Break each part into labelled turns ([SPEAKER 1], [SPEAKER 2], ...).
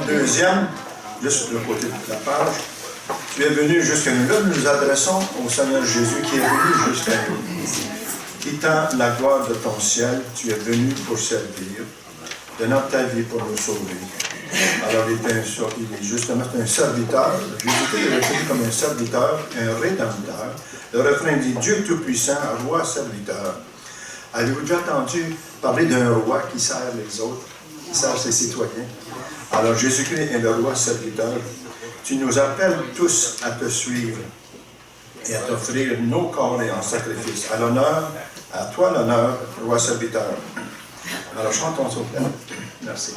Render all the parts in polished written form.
[SPEAKER 1] Deuxième, juste de côté de la page, tu es venu jusqu'à nous. Là, nous nous adressons au Seigneur Jésus qui est venu jusqu'à nous. Quittant la gloire de ton ciel, tu es venu pour servir, donnant ta vie pour nous sauver. Alors, il est justement un serviteur. Jésus est reconnu comme un serviteur, un rédempteur. Le refrain dit Dieu Tout-Puissant, roi serviteur. Avez-vous déjà entendu parler d'un roi qui sert les autres, qui sert ses citoyens? Alors, Jésus-Christ est le roi serviteur. Tu nous appelles tous à te suivre et à t'offrir nos corps et en sacrifice. À l'honneur, à toi l'honneur, roi serviteur. Alors, chantons au peuple. Merci.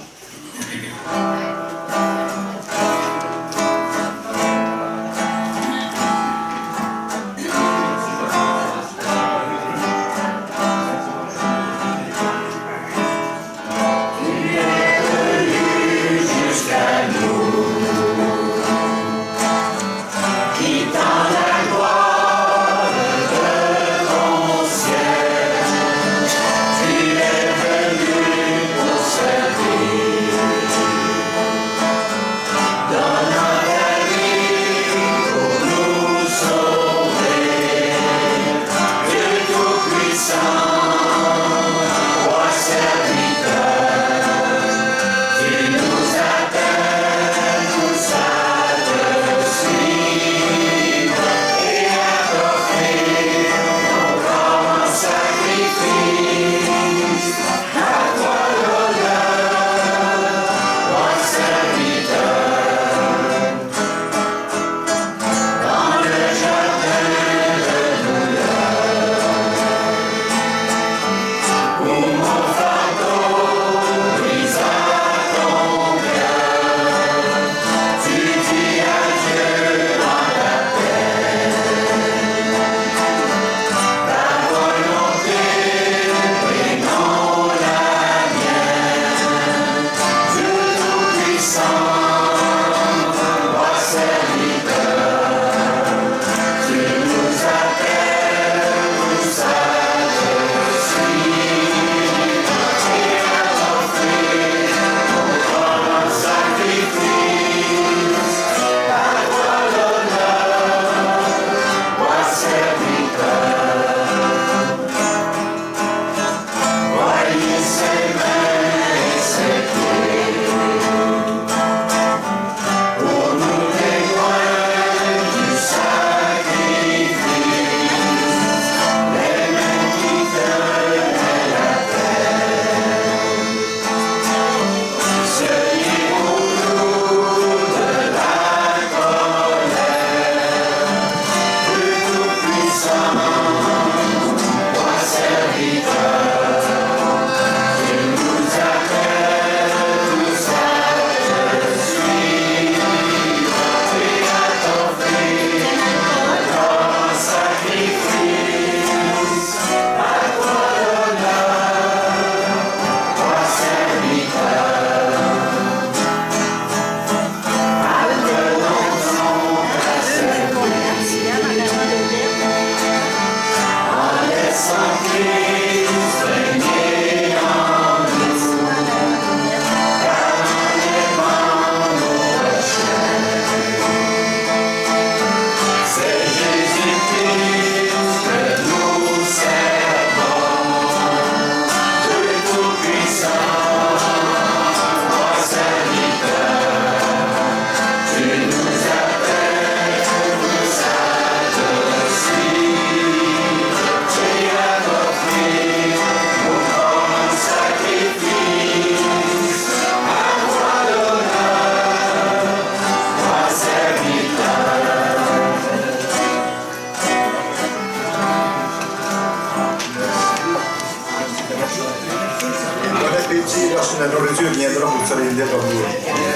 [SPEAKER 1] Dieu viendra pour faire une libre.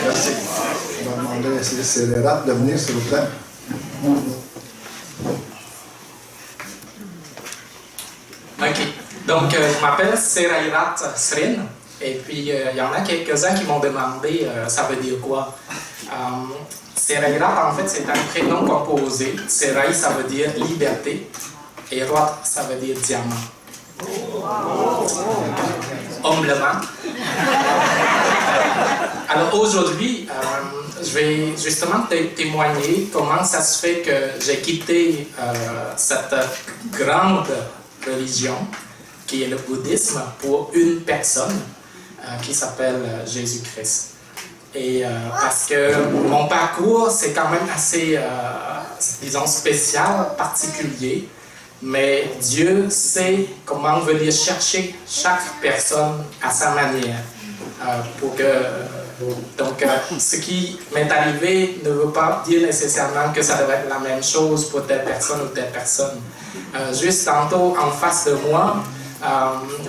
[SPEAKER 1] Merci.
[SPEAKER 2] On va demander à Célérat de venir, s'il vous plaît.
[SPEAKER 3] OK. Donc, je m'appelle Serairat Srin. Et puis, il y en a quelques-uns qui m'ont demandé ça veut dire quoi. Serairat, en fait, c'est un prénom composé. Serai, ça veut dire liberté. Et Rat, ça veut dire diamant. Humblement. Alors aujourd'hui, je vais justement témoigner comment ça se fait que j'ai quitté cette grande religion qui est le bouddhisme pour une personne qui s'appelle Jésus-Christ. Et parce que mon parcours, c'est quand même assez, disons, spécial, particulier. Mais Dieu sait comment venir chercher chaque personne à sa manière. Donc, ce qui m'est arrivé ne veut pas dire nécessairement que ça devrait être la même chose pour telle personne ou telle personne. Juste tantôt, en face de moi,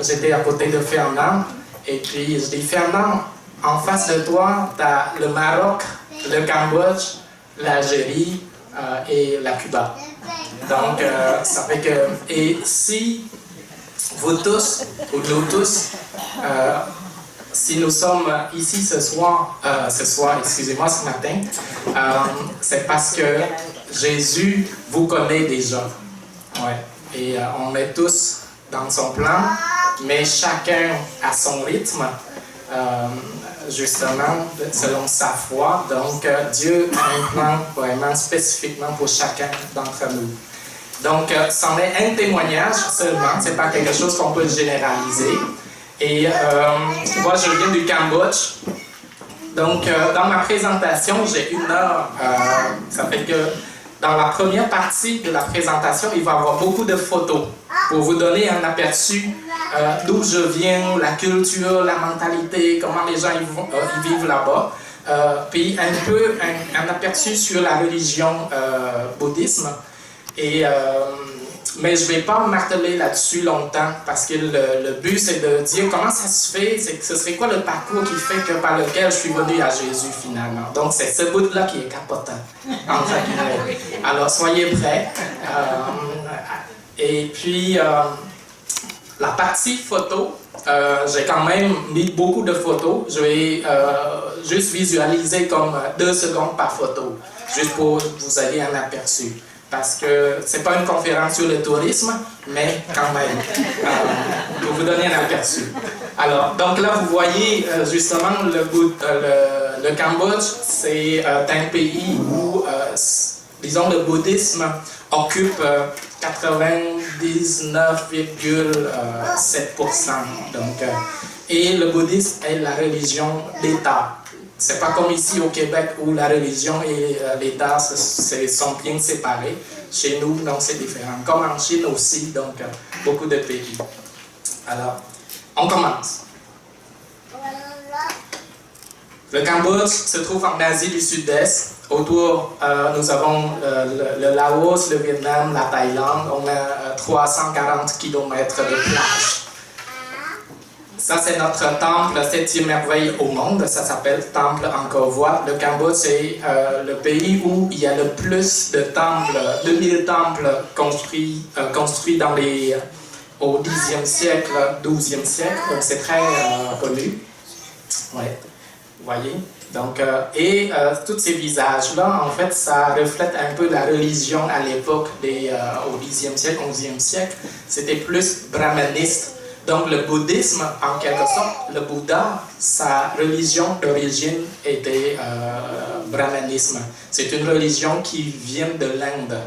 [SPEAKER 3] j'étais à côté de Fernand, et puis je dis, Fernand, en face de toi, tu as le Maroc, le Cambodge, l'Algérie et la Cuba. Donc, ça fait que... Et si vous tous, ou nous tous, si nous sommes ici ce soir, excusez-moi, ce matin, c'est parce que Jésus vous connaît déjà. Ouais. Et on est tous dans son plan, mais chacun à son rythme, justement, selon sa foi. Donc, Dieu a un plan vraiment spécifiquement pour chacun d'entre nous. Donc, c'en est un témoignage seulement, c'est pas quelque chose qu'on peut généraliser. Et moi, je viens du Cambodge. Donc, dans ma présentation, j'ai 1 heure. Ça fait que dans la première partie de la présentation, il va y avoir beaucoup de photos pour vous donner un aperçu d'où je viens, la culture, la mentalité, comment les gens ils vivent là-bas. Puis un peu un aperçu sur la religion bouddhisme. Et, mais je ne vais pas marteler là-dessus longtemps parce que le but c'est de dire comment ça se fait, ce serait quoi le parcours qui fait que par lequel je suis venu à Jésus finalement. Donc c'est ce bout-là qui est capotant. Alors soyez prêts. Et puis la partie photo, j'ai quand même mis beaucoup de photos. Je vais juste visualiser comme 2 secondes par photo, juste pour vous ayez un aperçu. Parce que ce n'est pas une conférence sur le tourisme, mais quand même, pour vous donner un aperçu. Alors, donc là, vous voyez justement le Cambodge, c'est un pays où, disons, le bouddhisme occupe 99,7%. Et le bouddhisme est la religion d'État. C'est pas comme ici au Québec où la religion et l'État sont bien séparés. Chez nous, non, c'est différent. Comme en Chine aussi, donc beaucoup de pays. Alors, on commence. Le Cambodge se trouve en Asie du Sud-Est. Autour, nous avons le Laos, le Vietnam, la Thaïlande. On a 340 km de plage. Ça, c'est notre temple, 7e merveille au monde. Ça s'appelle Temple Angkor Wat. Le Cambodge, c'est le pays où il y a le plus de temples, 2000 temples construits au 10e siècle, 12e siècle. Donc, c'est très connu. Ouais. Vous voyez? Donc, tous ces visages-là, en fait, ça reflète un peu la religion à l'époque au 10e siècle, 11e siècle. C'était plus brahmaniste. Donc le bouddhisme, en quelque sorte, le Bouddha, sa religion d'origine était brahmanisme. C'est une religion qui vient de l'Inde.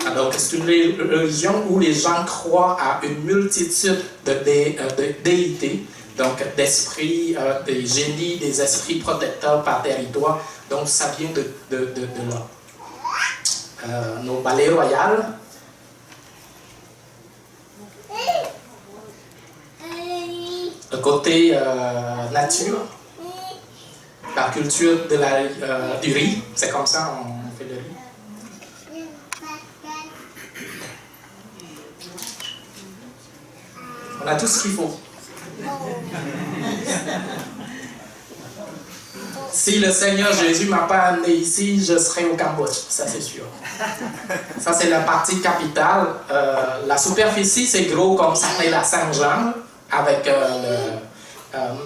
[SPEAKER 3] Alors c'est une religion où les gens croient à une multitude de déités, donc d'esprits, des génies, des esprits protecteurs par territoire. Donc ça vient de là. Nos palais royaux. Le côté nature, la culture du riz, c'est comme ça on fait le riz. On a tout ce qu'il faut. si le Seigneur Jésus ne m'a pas amené ici, je serai au Cambodge, ça c'est sûr. Ça c'est la partie capitale. La superficie c'est gros comme ça fait la Saint-Jean, avec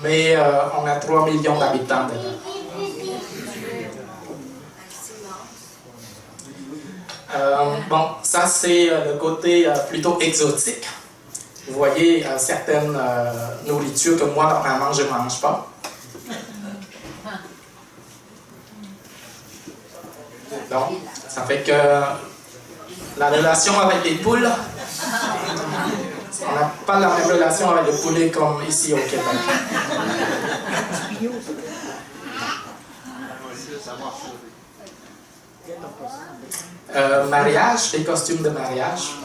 [SPEAKER 3] mais on a 3 millions d'habitants dedans. Bon, ça c'est le côté plutôt exotique. Vous voyez certaines nourritures que moi normalement je ne mange pas. Donc, ça fait que la relation avec les poules, on n'a pas la même relation avec les poulets comme ici au Québec. Mariage, les costumes de mariage.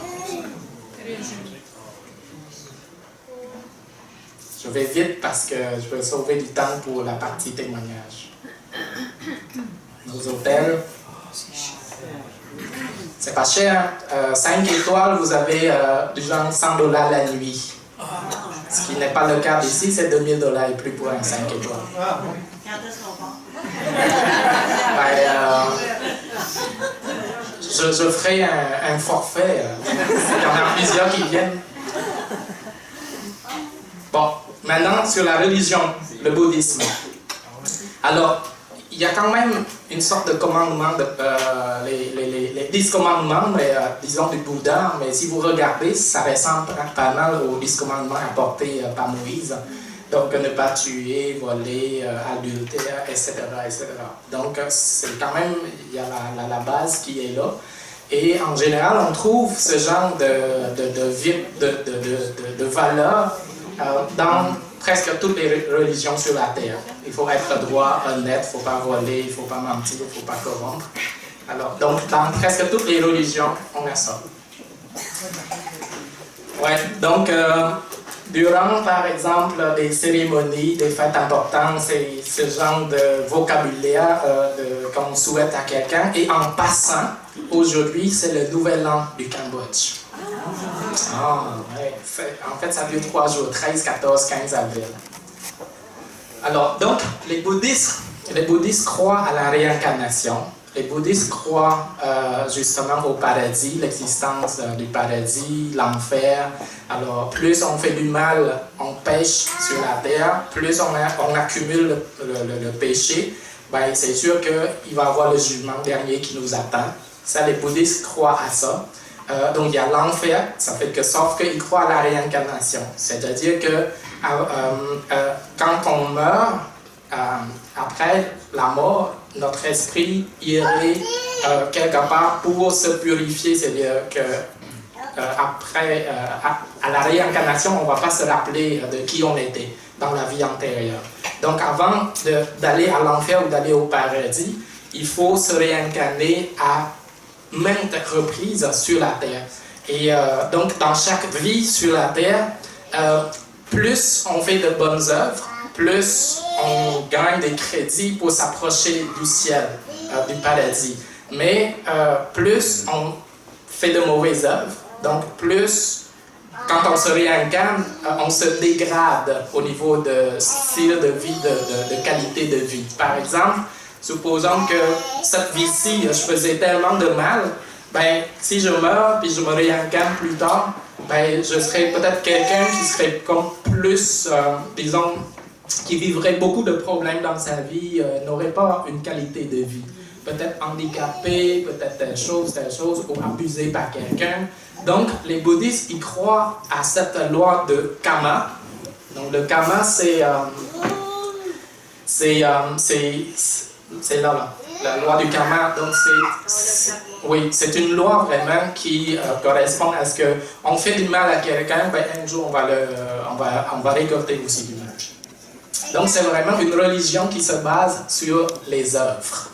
[SPEAKER 3] Je vais vite parce que je veux sauver du temps pour la partie témoignage. Nos hôtels. C'est pas cher. 5 étoiles, vous avez du genre $100 la nuit. Ce qui n'est pas le cas ici, c'est $2000 et plus pour un 5 étoiles. Je ferai un forfait. Il y en a plusieurs qui viennent. Bon, maintenant sur la religion, le bouddhisme. Alors, il y a quand même une sorte de commandement, les 10 commandements, mais, disons du Bouddha, mais si vous regardez, ça ressemble pas mal aux 10 commandements apportés par Moïse. Donc, ne pas tuer, voler, adultère, etc., etc. Donc, c'est quand même, il y a la base qui est là. Et en général, on trouve ce genre de valeurs dans presque toutes les religions sur la terre. Il faut être droit, honnête, il ne faut pas voler, il ne faut pas mentir, il ne faut pas corrompre. Alors, donc, dans presque toutes les religions, on a ça. Ouais, donc, durant, par exemple, des cérémonies, des fêtes importantes, c'est ce genre de vocabulaire qu'on souhaite à quelqu'un. Et en passant, aujourd'hui, c'est le nouvel an du Cambodge. Ouais. En fait, ça dure 3 jours, 13, 14, 15 avril. Alors, donc, les bouddhistes croient à la réincarnation. Les bouddhistes croient justement au paradis, l'existence du paradis, l'enfer. Alors, plus on fait du mal, on pêche sur la terre, plus on accumule le péché, ben, c'est sûr qu'il va y avoir le jugement dernier qui nous attend. Ça, les bouddhistes croient à ça. Donc, il y a l'enfer, ça fait que, sauf qu'ils croient à la réincarnation. C'est-à-dire que quand on meurt, après la mort, notre esprit irait quelque part pour se purifier. C'est-à-dire que après, à la réincarnation, on ne va pas se rappeler de qui on était dans la vie antérieure. Donc, avant d'aller à l'enfer ou d'aller au paradis, il faut se réincarner à maintes reprises sur la terre. Et donc, dans chaque vie sur la terre, plus on fait de bonnes œuvres, plus on gagne des crédits pour s'approcher du ciel, du paradis. Mais plus on fait de mauvaises œuvres, donc plus, quand on se réincarne, on se dégrade au niveau de style de vie, de qualité de vie. Par exemple, supposons que cette vie-ci, je faisais tellement de mal, ben, si je meurs puis je me réincarne plus tard, ben, je serais peut-être quelqu'un qui serait comme plus, disons, qui vivrait beaucoup de problèmes dans sa vie, n'aurait pas une qualité de vie. Peut-être handicapé, peut-être telle chose, ou abusé par quelqu'un. Donc, les bouddhistes, ils croient à cette loi de karma. Donc, le karma, c'est là, la loi du karma. Donc, oui, c'est une loi vraiment qui correspond à ce qu'on fait du mal à quelqu'un, ben, un jour, on va récolter aussi du mal. Donc, c'est vraiment une religion qui se base sur les œuvres.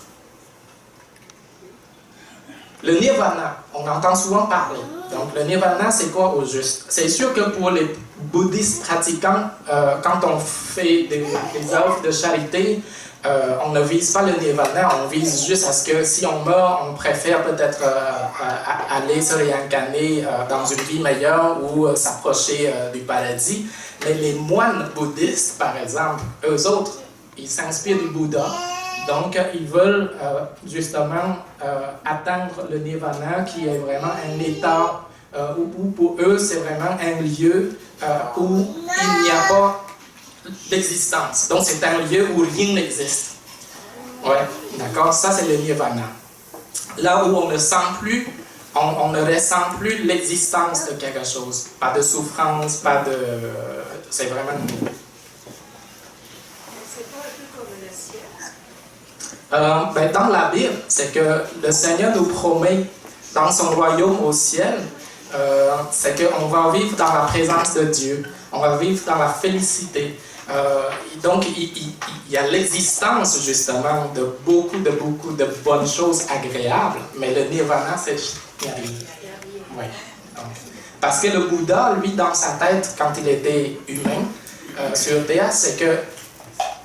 [SPEAKER 3] Le nirvana, on entend souvent parler. Donc, le nirvana, c'est quoi au juste? C'est sûr que pour les bouddhistes pratiquants, quand on fait des œuvres de charité, on ne vise pas le nirvana, on vise juste à ce que si on meurt, on préfère peut-être aller se réincarner dans une vie meilleure ou s'approcher du paradis. Mais les moines bouddhistes, par exemple, eux autres, ils s'inspirent du Bouddha Donc, ils veulent justement atteindre le nirvana, qui est vraiment un état où pour eux, c'est vraiment un lieu où il n'y a pas d'existence. Donc, c'est un lieu où rien n'existe. Ouais, d'accord? Ça, c'est le nirvana. Là où on ne sent plus, on ne ressent plus l'existence de quelque chose. Pas de souffrance, pas de... C'est vraiment nouveau.
[SPEAKER 4] C'est pas un peu comme le ciel?
[SPEAKER 3] Dans la Bible, c'est que le Seigneur nous promet dans son royaume au ciel, c'est qu'on va vivre dans la présence de Dieu, on va vivre dans la félicité. Donc, il y a l'existence justement de beaucoup de bonnes choses agréables, mais le nirvana, c'est il n'y a rien. Ouais. Parce que le Bouddha, lui, dans sa tête, quand il était humain sur Terre, c'est que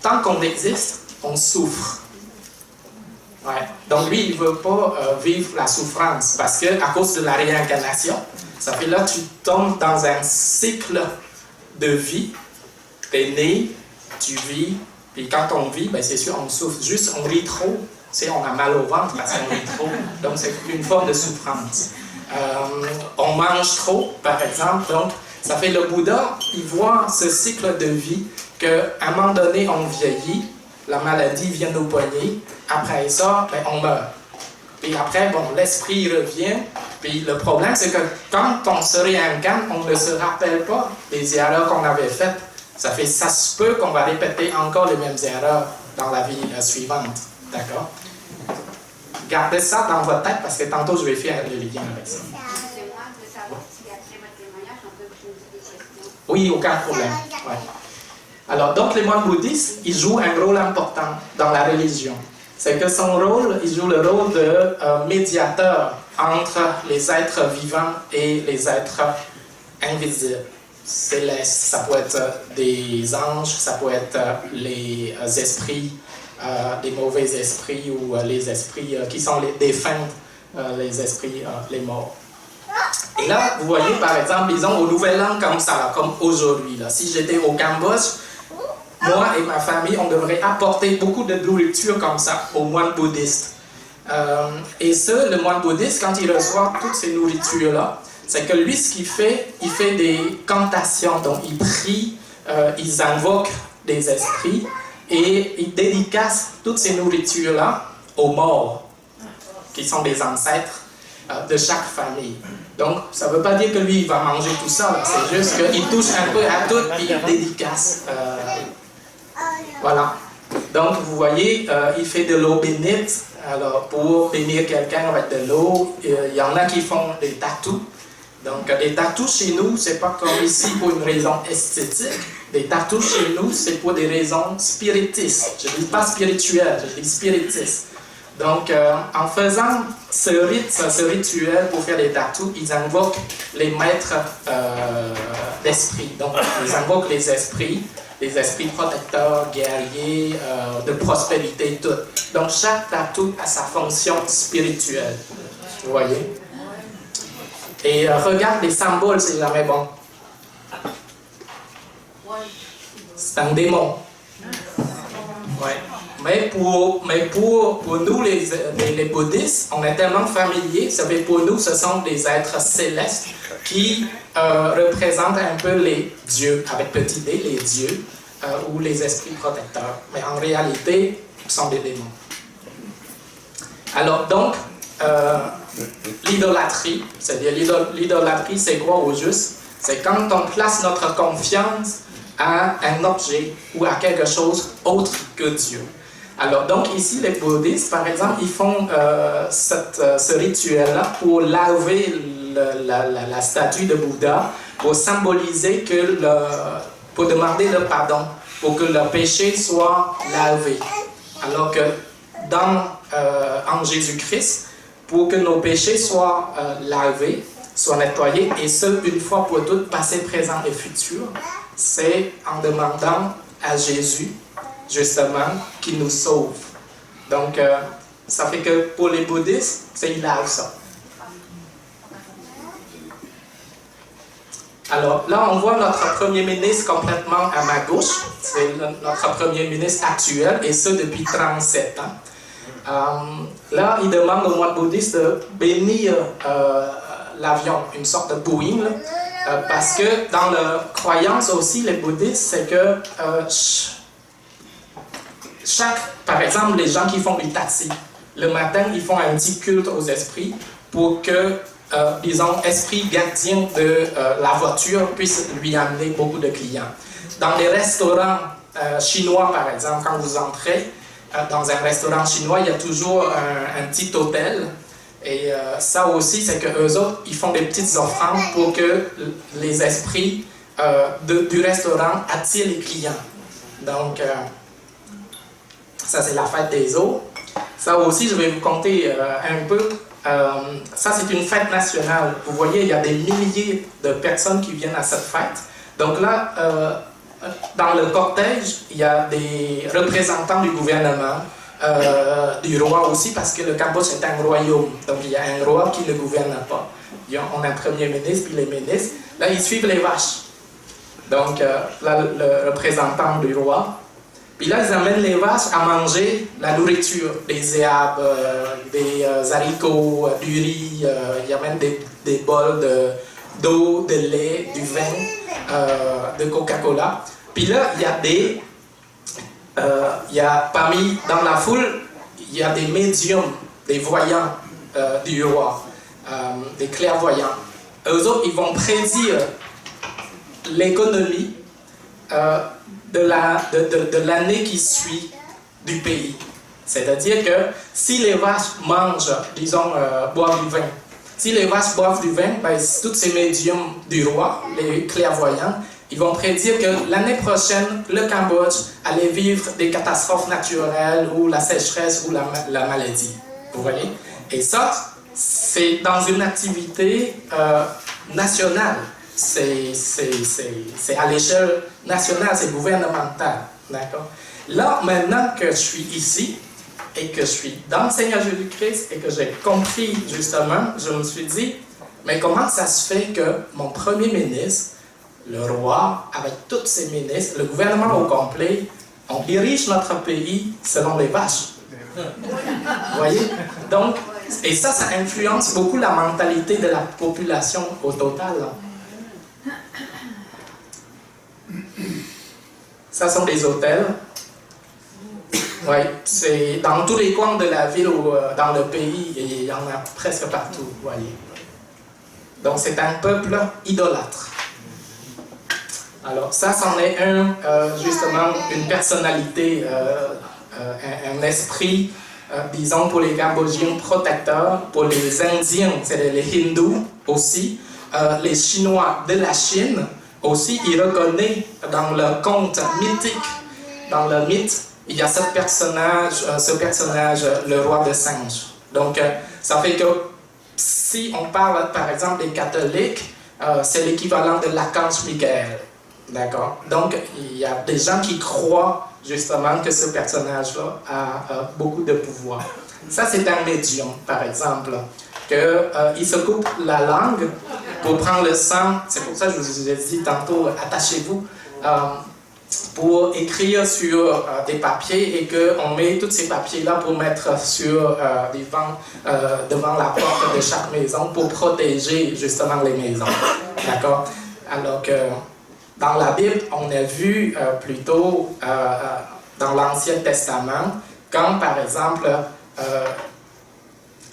[SPEAKER 3] tant qu'on existe, on souffre. Ouais. Donc lui, il ne veut pas vivre la souffrance parce qu'à cause de la réincarnation, ça fait là tu tombes dans un cycle de vie. Tu es né, tu vis, puis quand on vit, ben c'est sûr, on souffre. Juste, on rit trop, tu sais, on a mal au ventre parce qu'on rit trop. Donc c'est une forme de souffrance. On mange trop, par exemple. Donc, ça fait le Bouddha, il voit ce cycle de vie qu'à un moment donné, on vieillit, la maladie vient nous poigner. Après ça, ben, on meurt. Puis après, bon, l'esprit revient. Puis le problème, c'est que quand on se réincarne, on ne se rappelle pas des erreurs qu'on avait faites. Ça se peut qu'on va répéter encore les mêmes erreurs dans la vie suivante. D'accord? Gardez ça dans votre tête parce que tantôt, je vais faire le lien avec ça.
[SPEAKER 4] Excusez-moi de savoir si après votre témoignage, on peut vous poser des questions.
[SPEAKER 3] Oui, aucun problème. Ouais. Alors, donc, les moines bouddhistes, ils jouent un rôle important dans la religion. C'est que son rôle, il joue le rôle de médiateur entre les êtres vivants et les êtres invisibles, célestes. Ça peut être des anges, ça peut être les esprits, des mauvais esprits ou les esprits qui sont les défunts, les esprits, les morts. Et là, vous voyez, par exemple, disons, au Nouvel An comme ça, là, comme aujourd'hui. Là, si j'étais au Cambodge, moi et ma famille, on devrait apporter beaucoup de nourriture comme ça aux moines bouddhistes. Et le moine bouddhiste, quand il reçoit toutes ces nourritures-là, c'est que lui, ce qu'il fait, il fait des cantations. Donc, il prie, il invoque des esprits et il dédicace toutes ces nourritures-là aux morts, qui sont des ancêtres de chaque famille. Donc, ça ne veut pas dire que lui, il va manger tout ça. C'est juste qu'il touche un peu à tout et il dédicace. Voilà. Donc, vous voyez, il fait de l'eau bénite. Alors, pour bénir quelqu'un avec de l'eau, il y en a qui font des tatous. Donc, les tatous chez nous, c'est pas comme ici pour une raison esthétique. Les tatous chez nous, c'est pour des raisons spiritistes. Je ne dis pas spirituelles, je dis spiritistes. Donc, en faisant ce rituel pour faire les tatous, ils invoquent les maîtres d'esprit. Donc, ils invoquent les esprits protecteurs, guerriers, de prospérité, tout. Donc, chaque tatou a sa fonction spirituelle. Vous voyez? Et regarde les symboles, c'est jamais bon. C'est un démon. Ouais. Mais pour nous, les bouddhistes, on est tellement familiers, vous savez, pour nous, ce sont des êtres célestes qui représentent un peu les dieux, avec petit d, les dieux, ou les esprits protecteurs. Mais en réalité, ce sont des démons. Alors donc, l'idolâtrie, c'est-à-dire l'idolâtrie, c'est quoi au juste? C'est quand on place notre confiance à un objet ou à quelque chose autre que Dieu. Alors donc ici, les bouddhistes, par exemple, ils font ce rituel-là pour laver la statue de Bouddha, pour symboliser que pour demander le pardon, pour que le péché soit lavé. Alors que en Jésus-Christ, pour que nos péchés soient lavés, soient nettoyés, et ce, une fois pour toutes, passé, présent et futur, c'est en demandant à Jésus, justement, qu'il nous sauve. Donc, ça fait que pour les bouddhistes, c'est il lave ça. Alors là, on voit notre premier ministre complètement à ma gauche. C'est notre premier ministre actuel, et ce depuis 37 ans. Là, il demande aux moines bouddhistes de bénir l'avion, une sorte de Boeing, parce que dans leur croyance aussi, les bouddhistes, c'est que par exemple, les gens qui font du taxi, le matin, ils font un petit culte aux esprits pour que, disons, esprit gardien de la voiture puisse lui amener beaucoup de clients. Dans les restaurants chinois, par exemple, quand vous entrez dans un restaurant chinois, il y a toujours un petit hôtel. Et ça aussi, c'est qu'eux autres, ils font des petites offrandes pour que les esprits du restaurant attirent les clients. Donc, ça, c'est la fête des eaux. Ça aussi, je vais vous conter un peu. Ça, c'est une fête nationale. Vous voyez, il y a des milliers de personnes qui viennent à cette fête. Donc là, dans le cortège, il y a des représentants du gouvernement, du roi aussi, parce que le Cambodge est un royaume. Donc il y a un roi qui ne gouverne pas. On a un premier ministre, puis les ministres. Là, ils suivent les vaches. Donc là, le représentant du roi. Puis là, ils amènent les vaches à manger la nourriture, des éabes, des haricots, du riz. Ils amènent des bols d'eau, de lait, du vin, de Coca-Cola. Puis là, dans la foule, il y a des médiums, des voyants du roi, des clairvoyants. Eux autres, ils vont prédire l'économie de l'année qui suit du pays. C'est-à-dire que si les vaches mangent, disons, boivent du vin, si les vaches boivent du vin, ben, tous ces médiums du roi, les clairvoyants, ils vont prédire que l'année prochaine, le Cambodge allait vivre des catastrophes naturelles ou la sécheresse ou la maladie. Vous voyez? Et ça, c'est dans une activité nationale. C'est à l'échelle nationale, c'est gouvernemental. D'accord? Là, maintenant que je suis ici, et que je suis dans le Seigneur Jésus-Christ, et que j'ai compris justement, je me suis dit, mais comment ça se fait que mon premier ministre, le roi, avec tous ses ministres, le gouvernement au complet, on dirige notre pays selon les vaches. Vous voyez? Donc, et ça influence beaucoup la mentalité de la population au total. Ça sont des hôtels. Oui, c'est dans tous les coins de la ville ou dans le pays, et il y en a presque partout, vous voyez. Donc c'est un peuple idolâtre. Alors ça, c'en est justement une personnalité, un esprit, disons pour les Cambodgiens protecteurs, pour les Indiens, c'est les Hindous aussi, les Chinois de la Chine aussi, ils reconnaissent dans le conte mythique, dans le mythe, il y a ce personnage, le roi de singe. Donc ça fait que si on parle par exemple des catholiques, c'est l'équivalent de l'archange Michael. D'accord? Donc, il y a des gens qui croient justement que ce personnage-là a beaucoup de pouvoir. Ça, c'est un médium, par exemple, qu'il se coupe la langue pour prendre le sang. C'est pour ça que je vous ai dit tantôt, attachez-vous, pour écrire sur des papiers et qu'on met tous ces papiers-là pour mettre sur devant la porte de chaque maison pour protéger justement les maisons. D'accord? Alors que dans la Bible, on a vu plutôt dans l'Ancien Testament, quand par exemple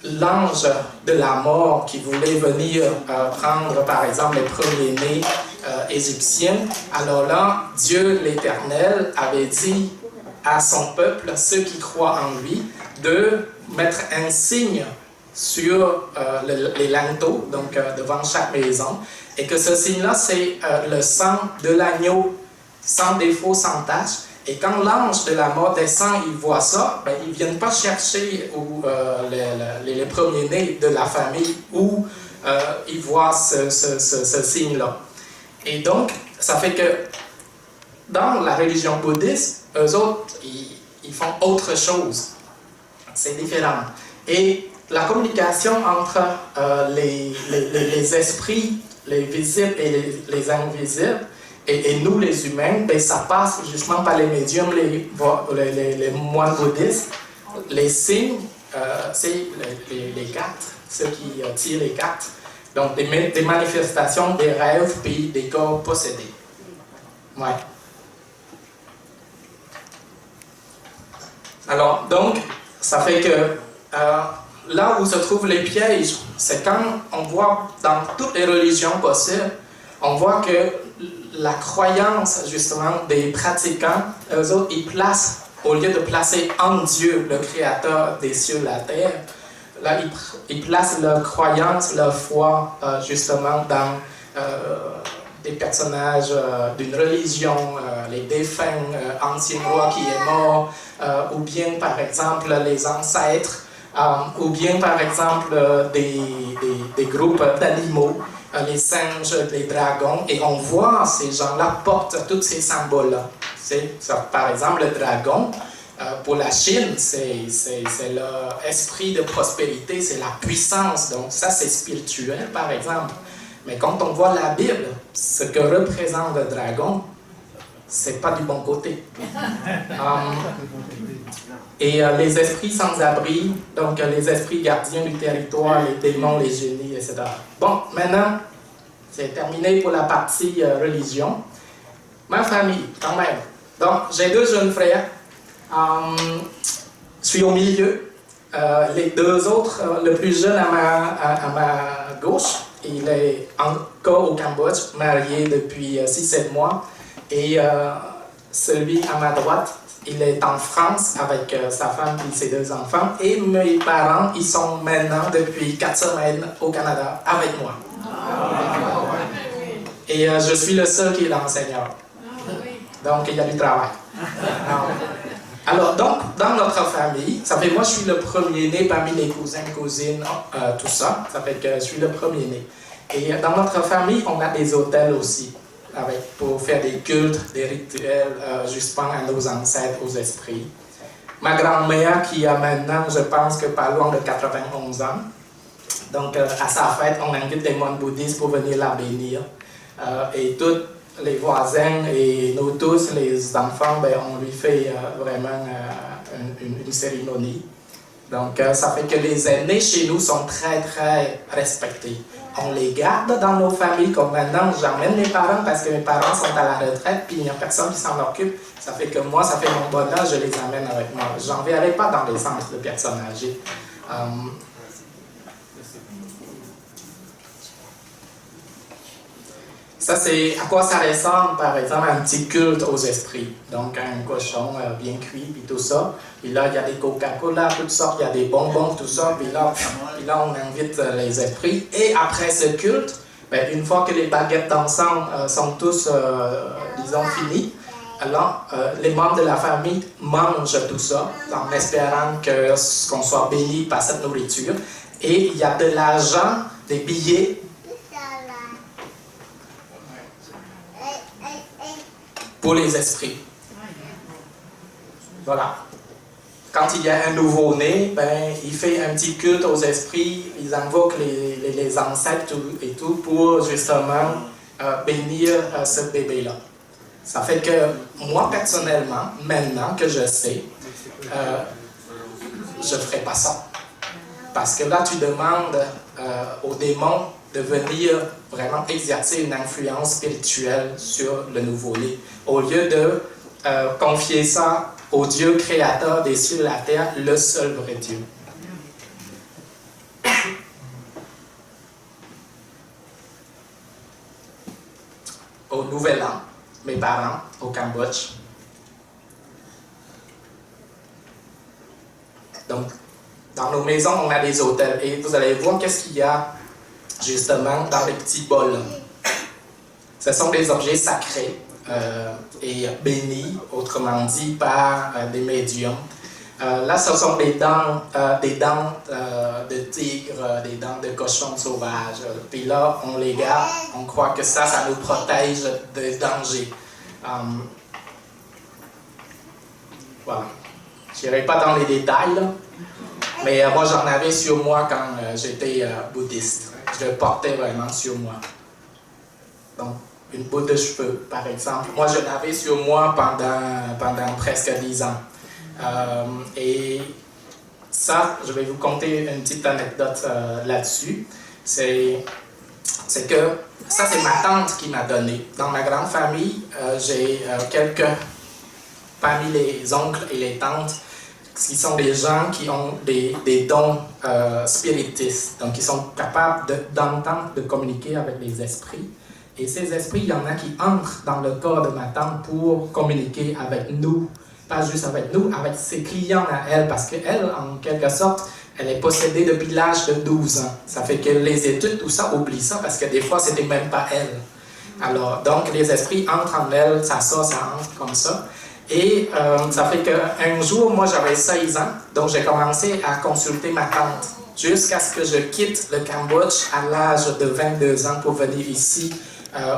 [SPEAKER 3] l'ange de la mort qui voulait venir prendre par exemple les premiers-nés égyptiens, alors là, Dieu l'Éternel avait dit à son peuple, ceux qui croient en lui, de mettre un signe sur les linteaux, donc devant chaque maison, et que ce signe-là, c'est le sang de l'agneau, sans défaut, sans tache. Et quand l'ange de la mort descend, il voit ça, ben, ils ne viennent pas chercher les premiers-nés de la famille où ils voient ce signe-là. Et donc, ça fait que dans la religion bouddhiste, eux autres, ils font autre chose. C'est différent. Et la communication entre les esprits les visibles et les invisibles, et nous les humains, ben, ça passe justement par les médiums, les moines bouddhistes. Les signes, c'est les cartes, ceux qui tirent les cartes. Donc des manifestations, des rêves, puis des corps possédés. Ouais. Alors, donc, ça fait que là où se trouvent les pièges, c'est quand on voit dans toutes les religions possibles, on voit que la croyance, justement, des pratiquants, eux autres, ils placent, au lieu de placer en Dieu, le Créateur des cieux et de la terre, là, ils placent leur croyance, leur foi, justement, dans des personnages d'une religion, les défunts, anciens rois qui est mort, ou bien, par exemple, les ancêtres, ou bien, par exemple, des groupes d'animaux, les singes, les dragons, et on voit ces gens-là portent tous ces symboles-là. Par exemple, le dragon, pour la Chine, c'est l'esprit de prospérité, c'est la puissance, donc ça c'est spirituel, par exemple. Mais quand on voit la Bible, ce que représente le dragon, c'est pas du bon côté. Et les esprits sans abri, donc les esprits gardiens du territoire, les démons, les génies, etc. Bon, maintenant, c'est terminé pour la partie religion. Ma famille, quand même. Donc, j'ai 2 jeunes frères. Je suis au milieu. Les 2 autres, le plus jeune à ma gauche, il est encore au Cambodge, marié depuis 6-7 mois. Et celui à ma droite, il est en France avec sa femme et ses 2 enfants. Et mes parents, ils sont maintenant depuis 4 semaines au Canada avec moi. Et je suis le seul qui est dans le Seigneur. Donc il y a du travail. Alors, donc, dans notre famille, ça fait moi je suis le premier-né parmi les cousins, cousines, tout ça. Ça fait que je suis le premier-né. Et dans notre famille, on a des hôtels aussi, pour faire des cultes, des rituels, justement à nos ancêtres, aux esprits. Ma grand-mère qui a maintenant, je pense que pas loin de 91 ans, donc à sa fête, on invite des moines bouddhistes pour venir la bénir. Et tous les voisins et nous tous, les enfants, ben, on lui fait vraiment une cérémonie. Donc ça fait que les aînés chez nous sont très très respectés. On les garde dans nos familles, comme maintenant j'emmène mes parents parce que mes parents sont à la retraite puis il n'y a personne qui s'en occupe. Ça fait que moi, ça fait mon bonheur, je les amène avec moi. Je n'enverrai pas dans les centres de personnes âgées. Ça, c'est à quoi ça ressemble, par exemple, un petit culte aux esprits. Donc, un cochon bien cuit, puis tout ça. Puis là, il y a des Coca-Cola, toutes sortes, il y a des bonbons, tout ça. Puis là, on invite les esprits. Et après ce culte, ben, une fois que les baguettes d'ensemble sont tous, disons, finies, alors les membres de la famille mangent tout ça, en espérant qu'on soit béni par cette nourriture. Et il y a de l'argent, des billets, pour les esprits. Voilà. Quand il y a un nouveau-né, ben, il fait un petit culte aux esprits, ils invoquent les ancêtres et tout pour justement bénir ce bébé-là. Ça fait que moi, personnellement, maintenant que je sais, je ne ferai pas ça. Parce que là, tu demandes aux démons de venir vraiment exercer une influence spirituelle sur le nouveau-né, au lieu de confier ça au Dieu créateur des cieux et de la terre, le seul vrai Dieu. Au Nouvel An, mes parents, au Cambodge. Donc, dans nos maisons, on a des hôtels. Et vous allez voir qu'est-ce qu'il y a justement dans les petits bols. Ce sont des objets sacrés et bénis, autrement dit, par des médiums. Là, ce sont des dents de tigre, des dents de cochon sauvage. Puis là, on les garde, on croit que ça nous protège de dangers. Voilà. Je n'irai pas dans les détails, là. Mais moi, j'en avais sur moi quand j'étais bouddhiste. Je le portais vraiment sur moi. Donc, une boule de cheveux, par exemple. Moi, je l'avais sur moi pendant presque 10 ans. Et ça, je vais vous conter une petite anecdote là-dessus. C'est que ça, c'est ma tante qui m'a donné. Dans ma grande famille, j'ai parmi les oncles et les tantes, qui sont des gens qui ont des dons spiritistes. Donc, ils sont capables d'entendre, de communiquer avec les esprits. Et ces esprits, il y en a qui entrent dans le corps de ma tante pour communiquer avec nous. Pas juste avec nous, avec ses clients à elle, parce qu'elle, en quelque sorte, elle est possédée depuis l'âge de 12 ans. Ça fait que les études, tout ça, oublie ça, parce que des fois, c'était même pas elle. Alors, donc, les esprits entrent en elle, ça sort, ça entre comme ça. Et ça fait qu'un jour, moi, j'avais 16 ans, donc j'ai commencé à consulter ma tante, jusqu'à ce que je quitte le Cambodge à l'âge de 22 ans pour venir ici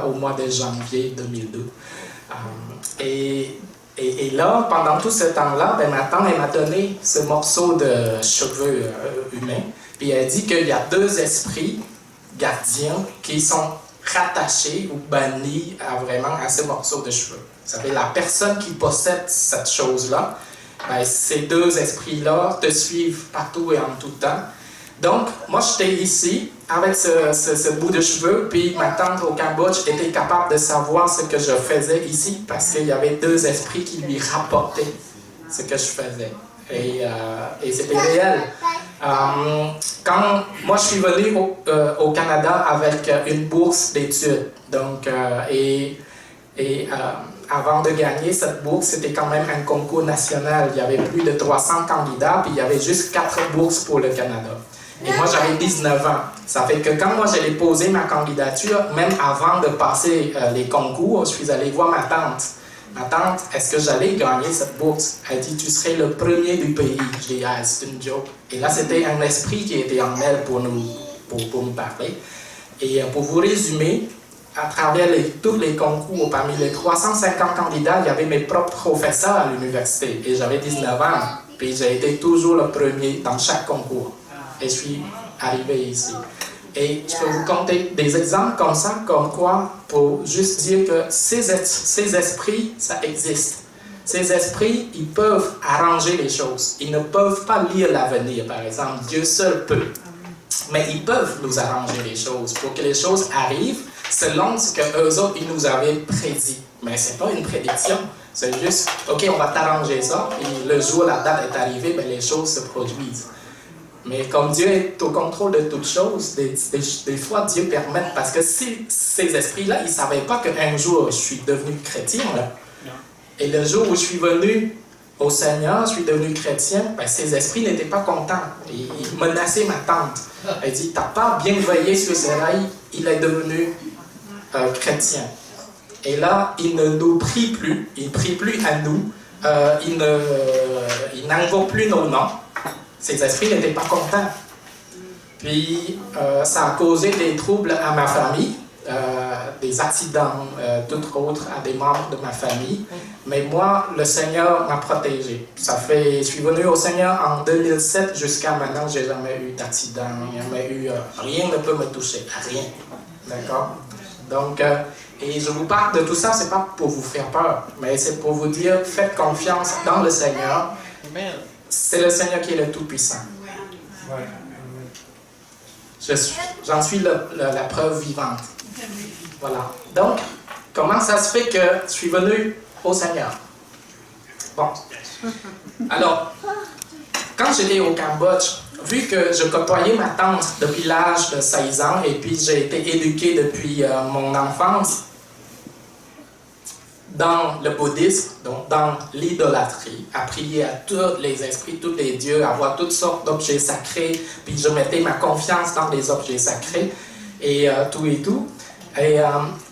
[SPEAKER 3] au mois de janvier 2002. Et là, pendant tout ce temps-là, ma tante elle m'a donné ce morceau de cheveux humains. Puis elle dit qu'il y a 2 esprits gardiens qui sont rattachés ou bannis à ce morceau de cheveux. Ça fait la personne qui possède cette chose-là, ces 2 esprits-là te suivent partout et en tout temps. Donc, moi, j'étais ici avec ce bout de cheveux, puis ma tante au Cambodge était capable de savoir ce que je faisais ici parce qu'il y avait 2 esprits qui lui rapportaient ce que je faisais. Et c'était réel. Quand moi, je suis venu au Canada avec une bourse d'études. Donc, avant de gagner cette bourse, c'était quand même un concours national. Il y avait plus de 300 candidats, puis il y avait juste 4 bourses pour le Canada. Et moi, j'avais 19 ans. Ça fait que quand moi, j'allais poser ma candidature, même avant de passer les concours, je suis allé voir ma tante. Ma tante, est-ce que j'allais gagner cette bourse? Elle dit, tu serais le premier du pays. Je dis, ah, c'est une joke. Et là, c'était un esprit qui était en elle pour nous parler. Et pour vous résumer, à travers tous les concours, parmi les 350 candidats, il y avait mes propres professeurs à l'université. Et j'avais 19 ans. Puis j'ai été toujours le premier dans chaque concours. Et je suis arrivé ici. Et je peux vous compter des exemples comme ça, comme quoi, pour juste dire que ces esprits, ça existe. Ces esprits, ils peuvent arranger les choses. Ils ne peuvent pas lire l'avenir, par exemple. Dieu seul peut. Mais ils peuvent nous arranger les choses pour que les choses arrivent selon ce qu'eux autres, ils nous avaient prédit. Mais ce n'est pas une prédiction. C'est juste, OK, on va t'arranger ça. Et le jour, la date est arrivée, les choses se produisent. Mais comme Dieu est au contrôle de toutes choses, des fois Dieu permet, parce que ces esprits-là, ils ne savaient pas qu'un jour je suis devenu chrétien. Là. Et le jour où je suis venu au Seigneur, je suis devenu chrétien, ces esprits n'étaient pas contents. Ils menaçaient ma tante. Elle dit, tu n'as pas bien veillé sur Séraï, il est devenu chrétien. Et là, il ne nous prie plus, il ne prie plus à nous, il n'invoque plus nos noms. Ces esprits n'étaient pas contents. Puis, ça a causé des troubles à ma famille, des accidents, tout autre, à des membres de ma famille. Mais moi, le Seigneur m'a protégé. Je suis venu au Seigneur en 2007, jusqu'à maintenant, je n'ai jamais eu d'accident, rien ne peut me toucher, rien. D'accord? Donc, et je vous parle de tout ça, ce n'est pas pour vous faire peur, mais c'est pour vous dire, faites confiance dans le Seigneur. C'est le Seigneur qui est le Tout-Puissant. J'en suis la preuve vivante. Voilà. Donc, comment ça se fait que je suis venu au Seigneur? Bon. Alors, quand j'étais au Cambodge, vu que je côtoyais ma tante depuis l'âge de 16 ans, et puis j'ai été éduqué depuis mon enfance, dans le bouddhisme, donc dans l'idolâtrie, à prier à tous les esprits, tous les dieux, à avoir toutes sortes d'objets sacrés, puis je mettais ma confiance dans les objets sacrés, et tout et tout. Et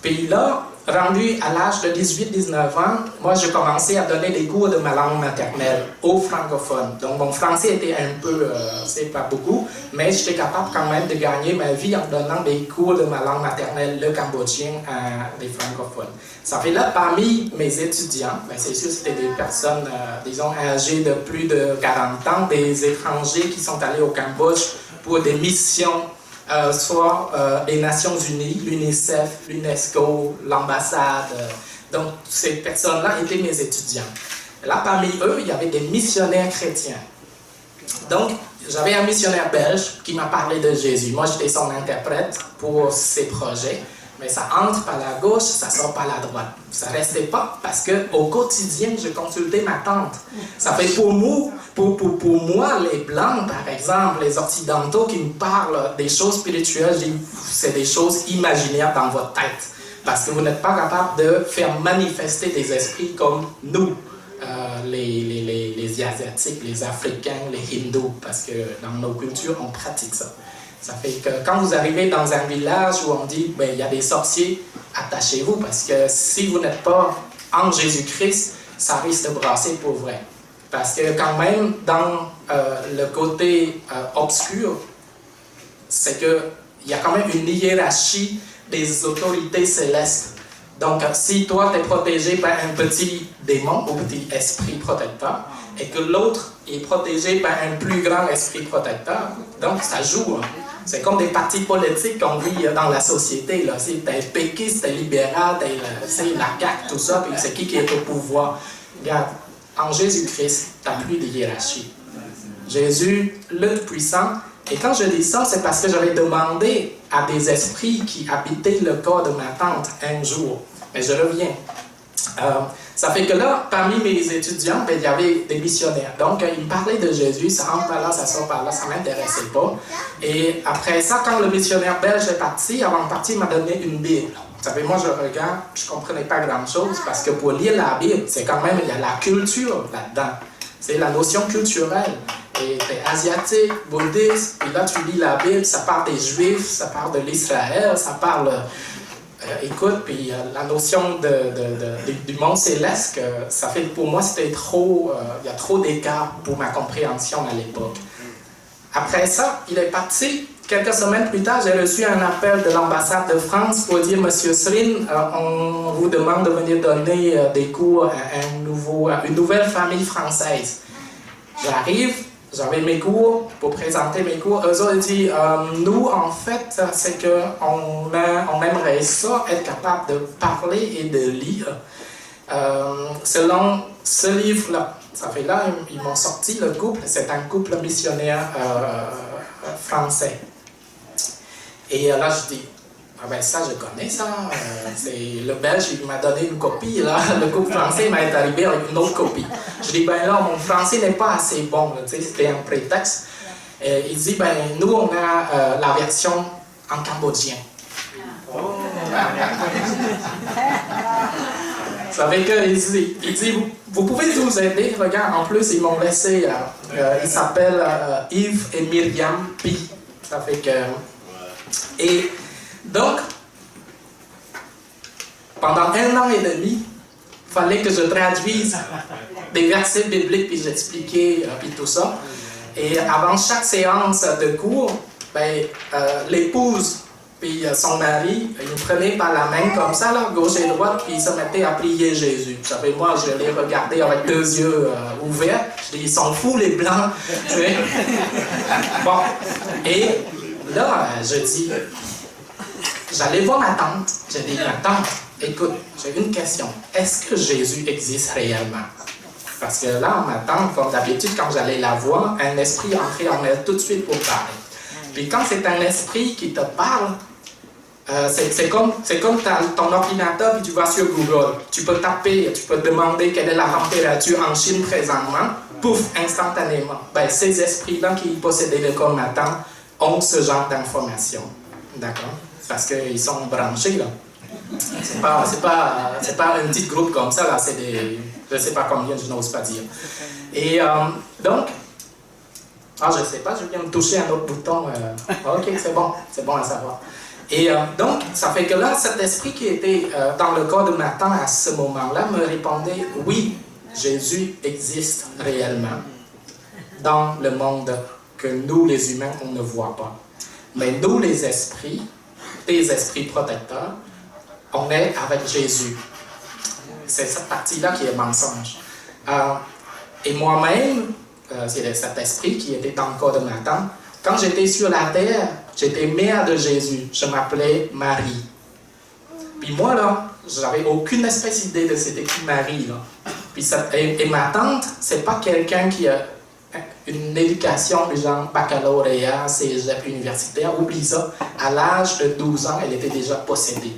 [SPEAKER 3] puis là, rendu à l'âge de 18-19 ans, moi j'ai commencé à donner des cours de ma langue maternelle aux francophones. Donc mon français était un peu, c'est pas beaucoup, mais j'étais capable quand même de gagner ma vie en donnant des cours de ma langue maternelle, le cambodgien, à des francophones. Ça fait là, parmi mes étudiants, c'est sûr c'était des personnes, disons, âgées de plus de 40 ans, des étrangers qui sont allés au Cambodge pour des missions soit les Nations Unies, l'UNICEF, l'UNESCO, l'ambassade. Donc, ces personnes-là étaient mes étudiants. Là, parmi eux, il y avait des missionnaires chrétiens. Donc, j'avais un missionnaire belge qui m'a parlé de Jésus. Moi, j'étais son interprète pour ses projets. Mais ça entre par la gauche, ça sort par la droite. Ça ne restait pas parce qu'au quotidien, je consultais ma tante. Ça fait pour moi, les Blancs, par exemple, les Occidentaux qui me parlent des choses spirituelles, je dis, c'est des choses imaginaires dans votre tête. Parce que vous n'êtes pas capable de faire manifester des esprits comme nous, les Asiatiques, les Africains, les Hindous, parce que dans nos cultures, on pratique ça. Ça fait que quand vous arrivez dans un village où on dit ben, il y a des sorciers, attachez-vous parce que si vous n'êtes pas en Jésus-Christ, ça risque de brasser pour vrai. Parce que quand même, dans le côté obscur, c'est qu'il y a quand même une hiérarchie des autorités célestes. Donc, si toi, tu es protégé par un petit démon ou petit esprit protecteur, et que l'autre est protégé par un plus grand esprit protecteur, donc ça joue. C'est comme des partis politiques qu'on vit dans la société. Là. Si t'es péquiste, t'es libéral, t'es la CAQ, tout ça, puis c'est qui est au pouvoir. Regarde, en Jésus-Christ, t'as plus de hiérarchie. Jésus, le puissant. Et quand je dis ça, c'est parce que j'avais demandé à des esprits qui habitaient le corps de ma tante un jour. Mais je reviens. Ça fait que là, parmi mes étudiants, ben, il y avait des missionnaires. Donc, ils me parlaient de Jésus, ça rentre par là, ça sort par là, ça ne m'intéressait pas. Et après ça, quand le missionnaire belge est parti, avant de partir, il m'a donné une Bible. Vous savez, moi, je regarde, je ne comprenais pas grand-chose, parce que pour lire la Bible, c'est quand même, il y a la culture là-dedans. C'est la notion culturelle. Et t'es asiatique, bouddhiste, puis là, tu lis la Bible, ça parle des Juifs, ça parle de l'Israël, ça parle... écoute, puis la notion du monde céleste, ça fait pour moi, c'était trop... il y a trop d'écart pour ma compréhension à l'époque. Après ça, il est parti. Quelques semaines plus tard, j'ai reçu un appel de l'ambassade de France pour dire « Monsieur Srin, on vous demande de venir donner des cours à une nouvelle famille française. » J'arrive, j'avais mes cours pour présenter mes cours. Eux ont dit nous, en fait, c'est qu'on aimerait ça, être capable de parler et de lire selon ce livre-là. Ça fait là, ils m'ont sorti le couple, c'est un couple missionnaire français. Et là, je dis, ah ben ça, je connais ça. C'est le Belge, il m'a donné une copie. Là. Le couple français m'est arrivé avec une autre copie. Je dis, ben là, mon français n'est pas assez bon. C'était un prétexte. Et il dit, ben nous, on a la version en cambodgien. Ça veut dire qu'il dit, vous pouvez nous aider. Regarde, en plus, ils m'ont laissé, il s'appelle Yves et Myriam Pi. Ça fait que... Et donc, pendant 1 an et demi, il fallait que je traduise des versets bibliques, puis j'expliquais, puis tout ça. Et avant chaque séance de cours, ben, l'épouse puis son mari, ils me prenaient par la main comme ça, là, gauche et droite, puis ils se mettaient à prier Jésus. Vous savez, moi, je les regardais avec 2 yeux ouverts. Je dis, ils sont fous, les Blancs. Bon, et là, je dis... J'allais voir ma tante. J'ai dit, ma tante, écoute, j'ai une question. Est-ce que Jésus existe réellement? Parce que là, ma tante, comme d'habitude, quand j'allais la voir, un esprit entrait en elle tout de suite pour parler. Puis quand c'est un esprit qui te parle, c'est comme ton ordinateur, puis tu vas sur Google. Tu peux taper, tu peux demander quelle est la température en Chine présentement. Pouf, instantanément. Ben, ces esprits-là qui possédaient le corps de ma tante ont ce genre d'informations. D'accord? Parce qu'ils sont branchés, là. C'est pas un petit groupe comme ça, là. C'est des... Je ne sais pas combien, je n'ose pas dire. Et donc... Ah, je ne sais pas, je viens de toucher un autre bouton. Ok, c'est bon à savoir. Et donc, ça fait que là, cet esprit qui était dans le corps de ma tante à ce moment-là me répondait, oui, Jésus existe réellement dans le monde que nous, les humains, on ne voit pas. Mais nous, les esprits protecteurs, on est avec Jésus. C'est cette partie-là qui est mensonge. Et moi-même, c'est cet esprit qui était dans le corps de ma tante, quand j'étais sur la terre, J'étais mère de Jésus. Je m'appelais Marie. Puis moi, là, j'avais aucune espèce d'idée de c'était qui Marie, là. Puis et ma tante, c'est pas quelqu'un qui a une éducation du genre baccalauréat, cégep, universitaire, oublie ça. À l'âge de 12 ans, elle était déjà possédée.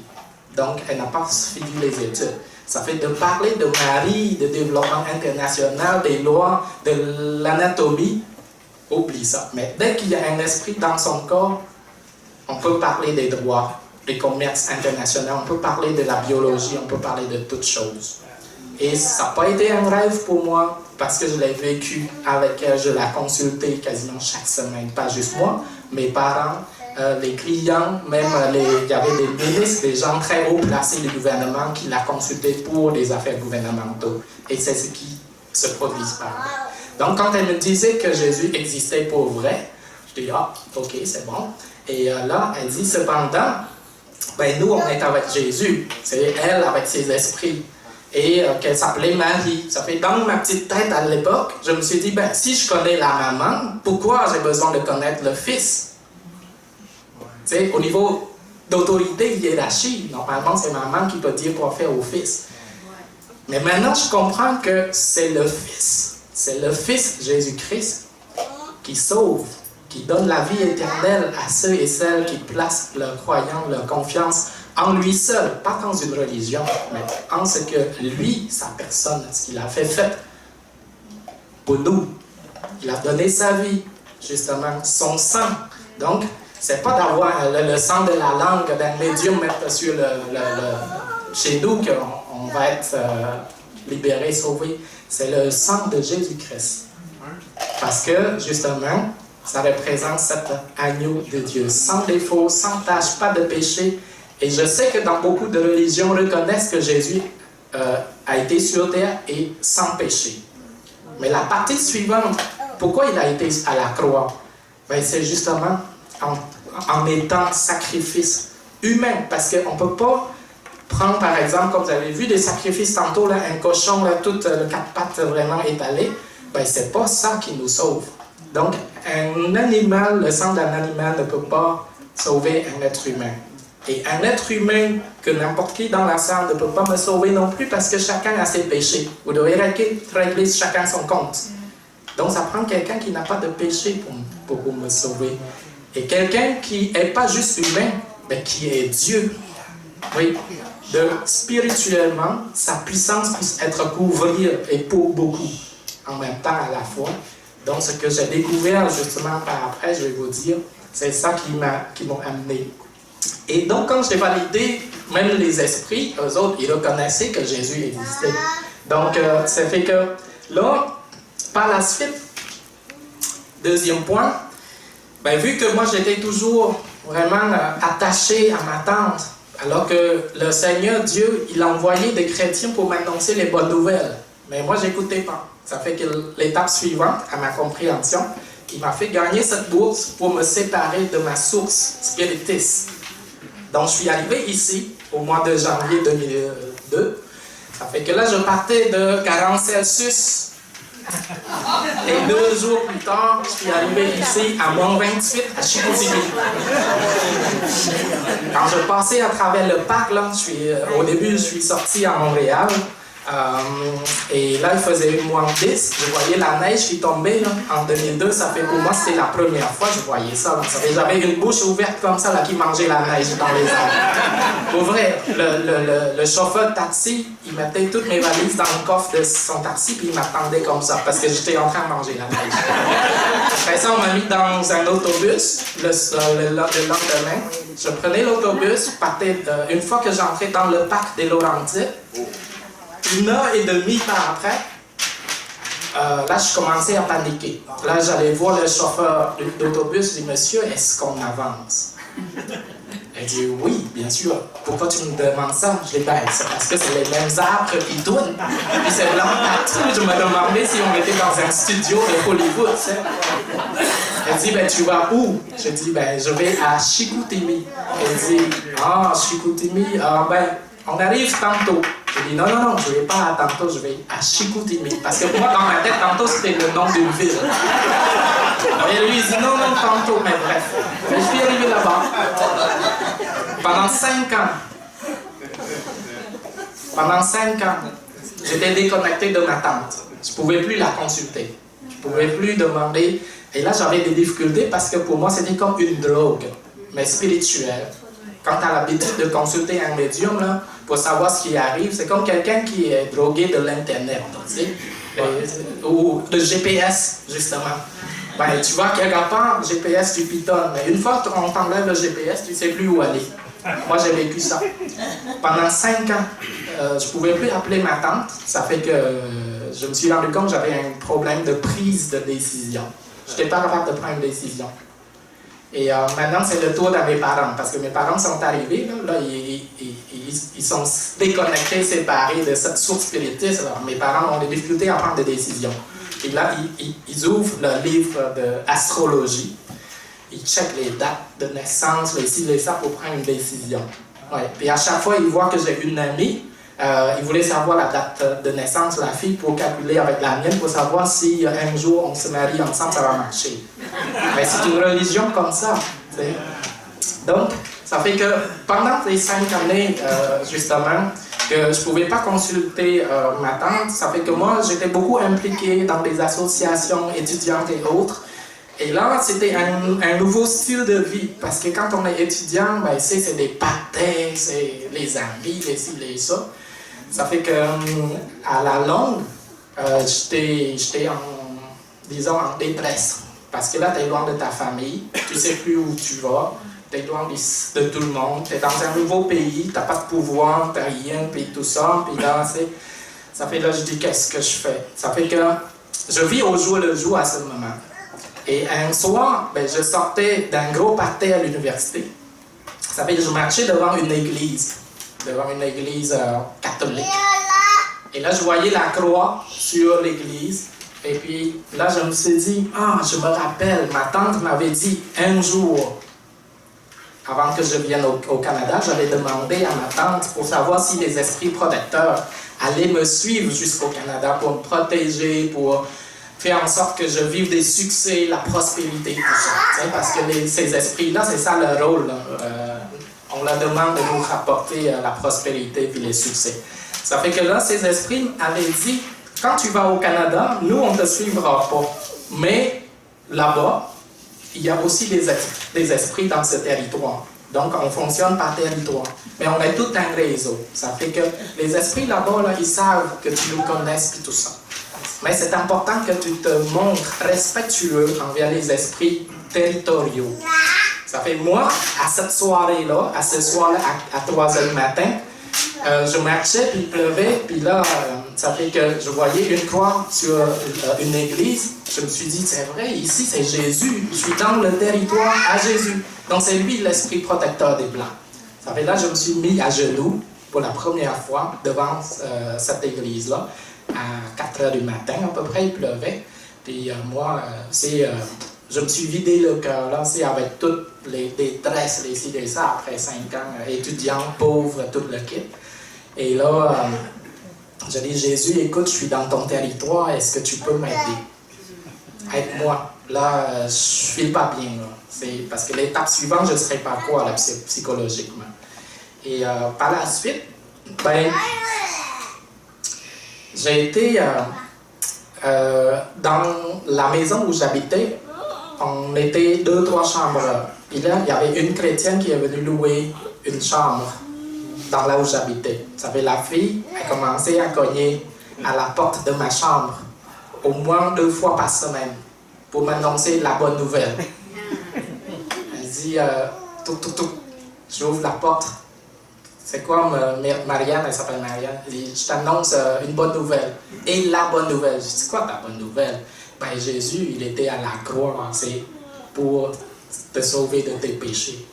[SPEAKER 3] Donc, elle n'a pas fini les études. Ça fait de parler de Marie, de développement international, des lois, de l'anatomie, oublie ça. Mais dès qu'il y a un esprit dans son corps, on peut parler des droits, des commerces internationaux, on peut parler de la biologie, on peut parler de toutes choses. Et ça n'a pas été un rêve pour moi, parce que je l'ai vécu avec elle, je la consultais quasiment chaque semaine, pas juste moi, mes parents, les clients, même il y avait des ministres, des gens très haut placés du gouvernement qui la consultaient pour des affaires gouvernementales. Et c'est ce qui se produit par là. Donc quand elle me disait que Jésus existait pour vrai, je dis ah, ok, c'est bon. Et là, elle dit cependant, ben, nous on est avec Jésus, c'est elle avec ses esprits. Et qu'elle s'appelait Marie. Ça fait dans ma petite tête à l'époque, je me suis dit, ben, si je connais la maman, pourquoi j'ai besoin de connaître le fils? Tu sais, au niveau d'autorité, hiérarchie, normalement, c'est maman qui peut dire quoi faire au fils. Mais maintenant, je comprends que c'est le fils. C'est le fils Jésus-Christ qui sauve, qui donne la vie éternelle à ceux et celles qui placent leur croyance, leur confiance en lui seul, pas dans une religion, mais en ce que lui, sa personne, ce qu'il a fait pour nous. Il a donné sa vie, justement, son sang. Donc, c'est pas d'avoir le sang de la langue d'un médium mettre sur chez nous qu'on va être libéré, sauvé. C'est le sang de Jésus-Christ. Parce que, justement, ça représente cet agneau de Dieu, sans défaut, sans tache, pas de péché. Et je sais que dans beaucoup de religions reconnaissent que Jésus a été sur terre et sans péché. Mais la partie suivante, pourquoi il a été à la croix? Ben, c'est justement en étant sacrifice humain. Parce qu'on ne peut pas prendre, par exemple, comme vous avez vu, des sacrifices tantôt, là, un cochon, là, tout le quatre pattes vraiment étalé. Ben, c'est pas ça qui nous sauve. Donc, un animal, le sang d'un animal ne peut pas sauver un être humain. Et un être humain que n'importe qui dans la salle ne peut pas me sauver non plus parce que chacun a ses péchés. Vous devez régler chacun son compte. Donc ça prend quelqu'un qui n'a pas de péché pour me sauver. Et quelqu'un qui n'est pas juste humain, mais qui est Dieu. Oui, spirituellement, sa puissance puisse être couvrir et pour beaucoup en même temps à la fois. Donc ce que j'ai découvert justement par après, je vais vous dire, c'est ça qui m'ont amené. Et donc, quand j'ai validé, même les esprits, eux autres, ils reconnaissaient que Jésus existait. Donc, ça fait que là, par la suite, deuxième point, ben, vu que moi j'étais toujours vraiment attaché à ma tante, alors que le Seigneur Dieu, il a envoyé des chrétiens pour m'annoncer les bonnes nouvelles. Mais moi, j'écoutais pas. Ça fait que l'étape suivante, à ma compréhension, il m'a fait gagner cette bourse pour me séparer de ma source spiritiste. Donc, je suis arrivé ici au mois de janvier 2002. Ça fait que là, je partais de 40 Celsius. Et 2 jours plus tard, je suis arrivé ici à moins 28 à Chicoutimi. Quand je passais à travers le parc, là, au début, je suis sorti à Montréal. Et là, il faisait moins 10. Je voyais la neige qui tombait là, en 2002. Ça fait pour moi, c'était la première fois que je voyais ça. Là. J'avais une bouche ouverte comme ça là, qui mangeait la neige dans les arbres. Pour vrai, le chauffeur de taxi, il mettait toutes mes valises dans le coffre de son taxi puis il m'attendait comme ça parce que j'étais en train de manger la neige. Après ça, on m'a mis dans un autobus le lendemain. Je prenais l'autobus, une fois que j'entrais dans le parc des Laurentides, 1h30 par après, là, je commençais à paniquer. Là, j'allais voir le chauffeur d'autobus, je dis, monsieur, est-ce qu'on avance? Elle dit, oui, bien sûr. Pourquoi tu me demandes ça? Je dis, ben, c'est parce que c'est les mêmes arbres qui tournent. Puis c'est blanc partout. Je me demandais si on était dans un studio de Hollywood, tu sais. Elle dit, ben, tu vas où? Je dis, ben, je vais à Chicoutimi. Elle dit, ah, Chicoutimi, ben, on arrive tantôt. Je dis non, je ne vais pas à tantôt, je vais à Chicoutimi. Parce que pour moi, dans ma tête, tantôt, c'était le nom d'une ville. Et lui, il dit non, tantôt, mais bref. Mais je suis arrivé là-bas. Pendant 5 ans. Pendant 5 ans, j'étais déconnecté de ma tante. Je ne pouvais plus la consulter. Je ne pouvais plus demander. Et là, j'avais des difficultés parce que pour moi, c'était comme une drogue, mais spirituelle. Quand tu as l'habitude de consulter un médium là, pour savoir ce qui arrive, c'est comme quelqu'un qui est drogué de l'Internet, tu sais, ou de GPS, justement. Ben, tu vois, quelque part, GPS, tu pitonnes, mais une fois qu'on t'enlève le GPS, tu ne sais plus où aller. Moi, j'ai vécu ça. Pendant 5 ans, je ne pouvais plus appeler ma tante. Ça fait que je me suis rendu compte que j'avais un problème de prise de décision. Je n'étais pas capable de prendre une décision. Et maintenant, c'est le tour de mes parents, parce que mes parents sont arrivés, là ils sont déconnectés, séparés de cette source spiritiste. Alors, mes parents ont des difficultés à prendre des décisions. Et là, ils ouvrent le livre d'astrologie, ils checkent les dates de naissance, les ci, les ça, pour prendre une décision. Ouais. Puis à chaque fois, ils voient que j'ai une amie, ils voulaient savoir la date de naissance de la fille pour calculer avec la mienne, pour savoir si un jour on se marie ensemble, ça va marcher. Mais c'est une religion comme ça. T'sais. Donc, ça fait que pendant les 5 années, justement, que je ne pouvais pas consulter ma tante, ça fait que moi, j'étais beaucoup impliqué dans des associations étudiantes et autres. Et là, c'était un nouveau style de vie, parce que quand on est étudiant, ben, c'est des pâtés, c'est les amis, les ci, les ça. Ça fait que, à la longue, j'étais en détresse. Parce que là, tu es loin de ta famille, tu ne sais plus où tu vas, tu es loin de tout le monde, tu es dans un nouveau pays, tu n'as pas de pouvoir, tu n'as rien, puis tout ça. Puis là, ça fait là, je dis, qu'est-ce que je fais? Ça fait que je vis au jour le jour à ce moment. Et un soir, ben, je sortais d'un gros party à l'université. Ça fait que je marchais devant une église catholique. Et là, je voyais la croix sur l'église. Et puis là, je me suis dit, je me rappelle, ma tante m'avait dit un jour, avant que je vienne au Canada, j'avais demandé à ma tante pour savoir si les esprits protecteurs allaient me suivre jusqu'au Canada pour me protéger, pour faire en sorte que je vive des succès, la prospérité, tout ça. Parce que ces esprits-là, c'est ça leur rôle. On leur demande de nous rapporter la prospérité et les succès. Ça fait que là, ces esprits avaient dit, quand tu vas au Canada, nous, on ne te suivra pas. Mais là-bas, il y a aussi des esprits dans ce territoire. Donc, on fonctionne par territoire. Mais on est tout un réseau. Ça fait que les esprits là-bas, là, ils savent que tu nous connaisses et tout ça. Mais c'est important que tu te montres respectueux envers les esprits territoriaux. Ça fait moi, à cette soirée-là, à ce soir-là, à 3 h du matin, je marchais, puis il pleuvait, puis là, ça fait que je voyais une croix sur une église. Je me suis dit, c'est vrai, ici c'est Jésus, je suis dans le territoire à Jésus. Donc c'est lui l'esprit protecteur des Blancs. Ça fait là, je me suis mis à genoux pour la première fois devant cette église-là, à 4 h du matin à peu près, il pleuvait. Puis moi, je me suis vidé le cœur, là, c'est avec toutes les détresses, les ci, les ça, après 5 ans, étudiant, pauvre, tout le kit. Et là, j'ai dit, Jésus, écoute, je suis dans ton territoire, est-ce que tu peux m'aider? Aide-moi. Là, je ne file pas bien. Là. C'est parce que l'étape suivante, je ne serai pas quoi, là, psychologiquement. Et par la suite, ben, j'ai été dans la maison où j'habitais. On était 2-3 chambres. Puis là, il y avait une chrétienne qui est venue louer une chambre dans là où j'habitais. Ça fait la fille a commencé à cogner à la porte de ma chambre au moins 2 fois par semaine pour m'annoncer la bonne nouvelle. Elle dit, j'ouvre la porte. C'est quoi, Marianne, elle s'appelle Marianne. Elle dit, je t'annonce une bonne nouvelle. Et la bonne nouvelle. Je dis, c'est quoi ta bonne nouvelle? Ben, Jésus, il était à la croix, c'est pour te sauver de tes péchés.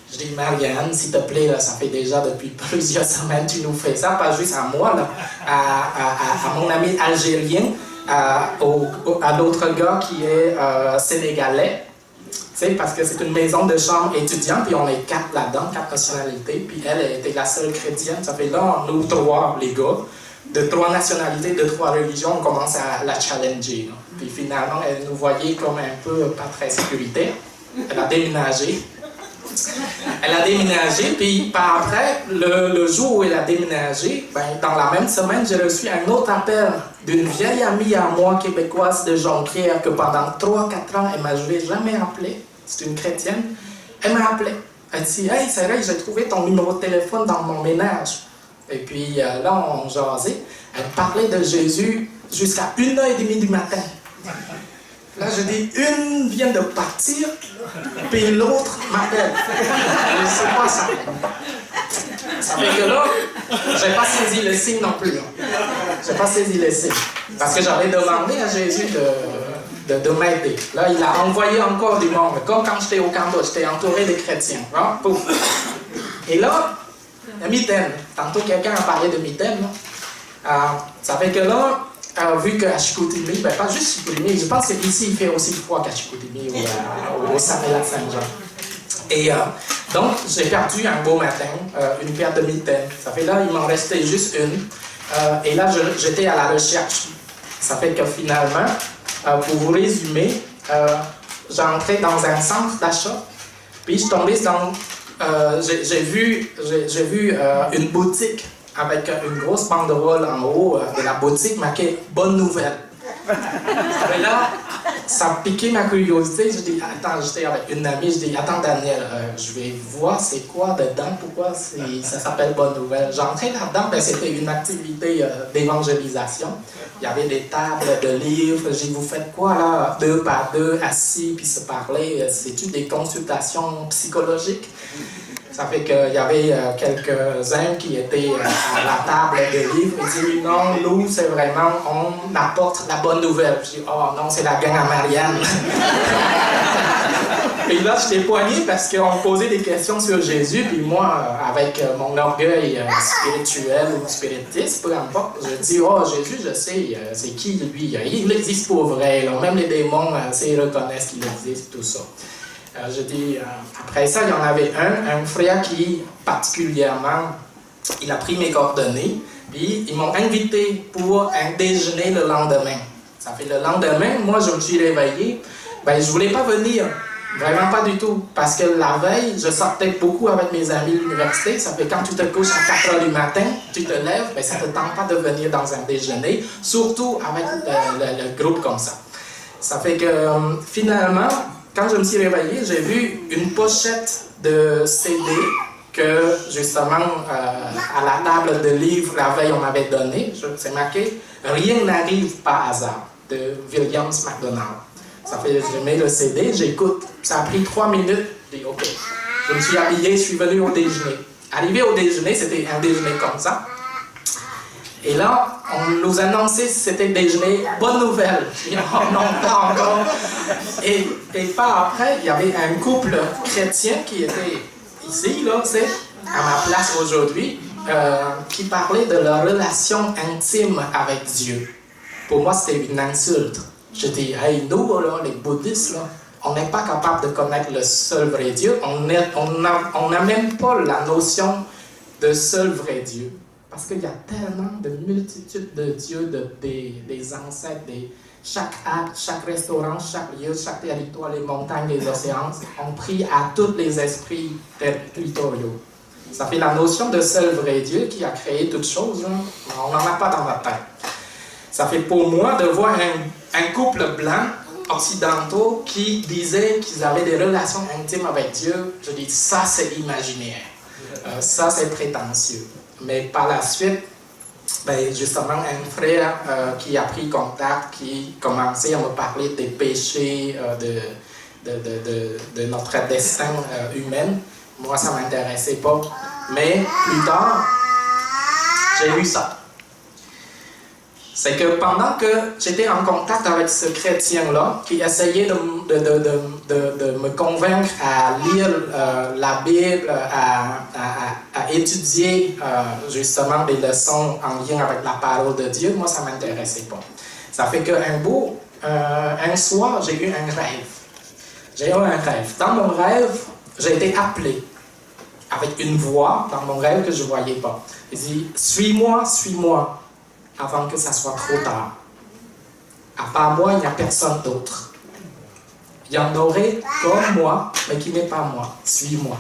[SPEAKER 3] Je dis, Marianne, s'il te plaît, là, ça fait déjà depuis plusieurs semaines que tu nous fais ça, pas juste à moi, là, à mon ami algérien, à l'autre gars qui est sénégalais. Tu sais, parce que c'est une maison de chambre étudiante, puis on est 4 là-dedans, 4 nationalités, puis elle était la seule chrétienne. Ça fait là, nous 3, les gars, de 3 nationalités, de 3 religions, on commence à la challenger. Là. puis finalement, elle nous voyait comme un peu pas très sécuritaire. Elle a déménagé. Puis par après, le jour où elle a déménagé, dans la même semaine, j'ai reçu un autre appel d'une vieille amie à moi, québécoise de Jonquière, que pendant 3-4 ans, elle ne m'avait jamais appelé. C'est une chrétienne. Elle m'a appelé. Elle dit « Hey, c'est vrai, j'ai trouvé ton numéro de téléphone dans mon ménage. » Et puis là, on jasait. Elle parlait de Jésus jusqu'à 1h30 du matin. Là, je dis, une vient de partir, puis l'autre m'appelle. Je ne sais pas ça. Ça fait que là, je n'ai pas saisi le signe non plus. Je n'ai pas saisi le signe. Parce que j'avais demandé à Jésus de m'aider. Là, il a envoyé encore du monde. Comme quand j'étais au Cambodge, j'étais entouré de chrétiens. Hein? Pouf. Et là, le mitaine. Tantôt, quelqu'un a parlé de mitaine. Ça fait que là, vu qu'à Chicoutimi, pas juste Chicoutimi, je pense qu'ici il fait aussi froid qu'à Chicoutimi ou au Saint-Jean. Et donc, j'ai perdu un beau matin une paire de mitaines. Ça fait là, il m'en restait juste une. Et là, j'étais à la recherche. Ça fait que finalement, pour vous résumer, j'entrais dans un centre d'achat, puis je tombais dans... j'ai vu une boutique avec une grosse banderole en haut de la boutique marquée « Bonne nouvelle ». Et là, ça piquait ma curiosité. Je dis, attends, j'étais avec une amie, je dis, attends Daniel, je vais voir c'est quoi dedans, pourquoi ça s'appelle Bonne Nouvelle. J'entrais là-dedans, c'était une activité d'évangélisation. Il y avait des tables de livres, j'ai dit, vous faites quoi là, 2 par 2, assis, puis se parler, c'est-tu des consultations psychologiques? Ça fait qu'il y avait quelques-uns qui étaient à la table de livres et disent non, nous, c'est vraiment, on apporte la bonne nouvelle. Je dis, oh non, c'est la gang à Marianne. Et là, je t'ai poigné parce qu'on me posait des questions sur Jésus, puis moi, avec mon orgueil spirituel ou spiritiste, peu importe, je dis, oh Jésus, je sais, c'est qui lui? Il existe pour vrai, là. Même les démons, ils reconnaissent qu'il existe, tout ça. Je dis, après ça, il y en avait un frère qui, particulièrement, il a pris mes coordonnées, puis ils m'ont invité pour un déjeuner le lendemain. Ça fait le lendemain, moi, je me suis réveillé, je ne voulais pas venir, vraiment pas du tout, parce que la veille, je sortais beaucoup avec mes amis de l'université, ça fait quand tu te couches à 4 h du matin, tu te lèves, ça ne te tente pas de venir dans un déjeuner, surtout avec le groupe comme ça. Ça fait que, finalement, quand je me suis réveillé, j'ai vu une pochette de CD que, justement, à la table de livres, la veille, on m'avait donné. C'est marqué « Rien n'arrive par hasard » de Williams McDonald. Ça fait que je mets le CD, j'écoute. Ça a pris 3 minutes. Je dis « OK ». Je me suis habillé, je suis venu au déjeuner. Arrivé au déjeuner, c'était un déjeuner comme ça. Et là, on nous annonçait que c'était déjeuner, bonne nouvelle. Je dis, oh non, pas encore. Et par après, il y avait un couple chrétien qui était ici, là, c'est à ma place aujourd'hui, qui parlait de leur relation intime avec Dieu. Pour moi, c'était une insulte. Je dis, hey, nous, là, les bouddhistes, là, on n'est pas capable de connaître le seul vrai Dieu. On n'a même pas la notion de seul vrai Dieu. Parce qu'il y a tellement de multitudes de dieux, des ancêtres, chaque acte, chaque restaurant, chaque lieu, chaque territoire, les montagnes, les océans, on prie à tous les esprits territoriaux. Ça fait la notion de seul vrai Dieu qui a créé toutes choses, hein. On n'en a pas dans notre tête. Ça fait pour moi de voir un couple blanc, occidentaux, qui disaient qu'ils avaient des relations intimes avec Dieu. Je dis, ça c'est imaginaire, ça c'est prétentieux. Mais par la suite, justement, un frère qui a pris contact, qui commençait à me parler des péchés de notre destin humain. Moi, ça ne m'intéressait pas. Mais plus tard, j'ai lu ça. C'est que pendant que j'étais en contact avec ce chrétien-là, qui essayait de me convaincre à lire la Bible, à étudier justement des leçons en lien avec la parole de Dieu, moi ça ne m'intéressait pas. Ça fait qu'un soir, j'ai eu un rêve. J'ai eu un rêve. Dans mon rêve, j'ai été appelé avec une voix dans mon rêve que je ne voyais pas. Il dit, suis-moi, suis-moi, avant que ça soit trop tard. À part moi, il n'y a personne d'autre. Il y en aurait comme moi, mais qui n'est pas moi. Suis-moi.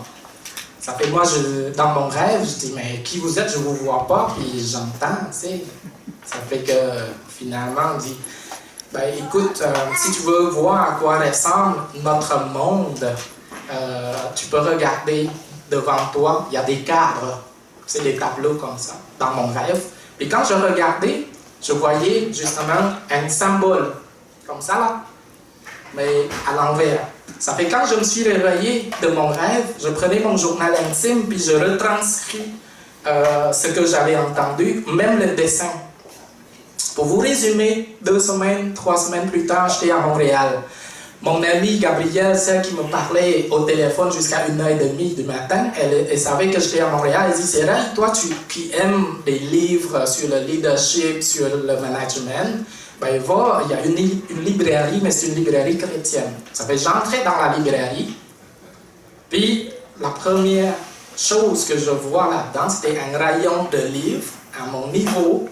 [SPEAKER 3] Ça fait moi, dans mon rêve, je dis, mais qui vous êtes, je ne vous vois pas, puis j'entends, tu sais. Ça fait que finalement, on dit, ben écoute, si tu veux voir à quoi ressemble notre monde, tu peux regarder devant toi, il y a des cadres, c'est des tableaux comme ça, dans mon rêve. Puis quand je regardais, je voyais justement un symbole, comme ça là, mais à l'envers. Ça fait quand je me suis réveillé de mon rêve, je prenais mon journal intime, puis je retranscris ce que j'avais entendu, même le dessin. Pour vous résumer, 2 semaines, 3 semaines plus tard, j'étais à Montréal. Mon amie Gabrielle, celle qui me parlait au téléphone jusqu'à 1h30 du matin, elle savait que j'étais à Montréal. Elle dit, c'est vrai, toi qui aimes des livres sur le leadership, sur le management, ben va, il y a une librairie, mais c'est une librairie chrétienne. Ça fait j'entrais dans la librairie, puis la première chose que je vois là-dedans, c'était un rayon de livres à mon niveau,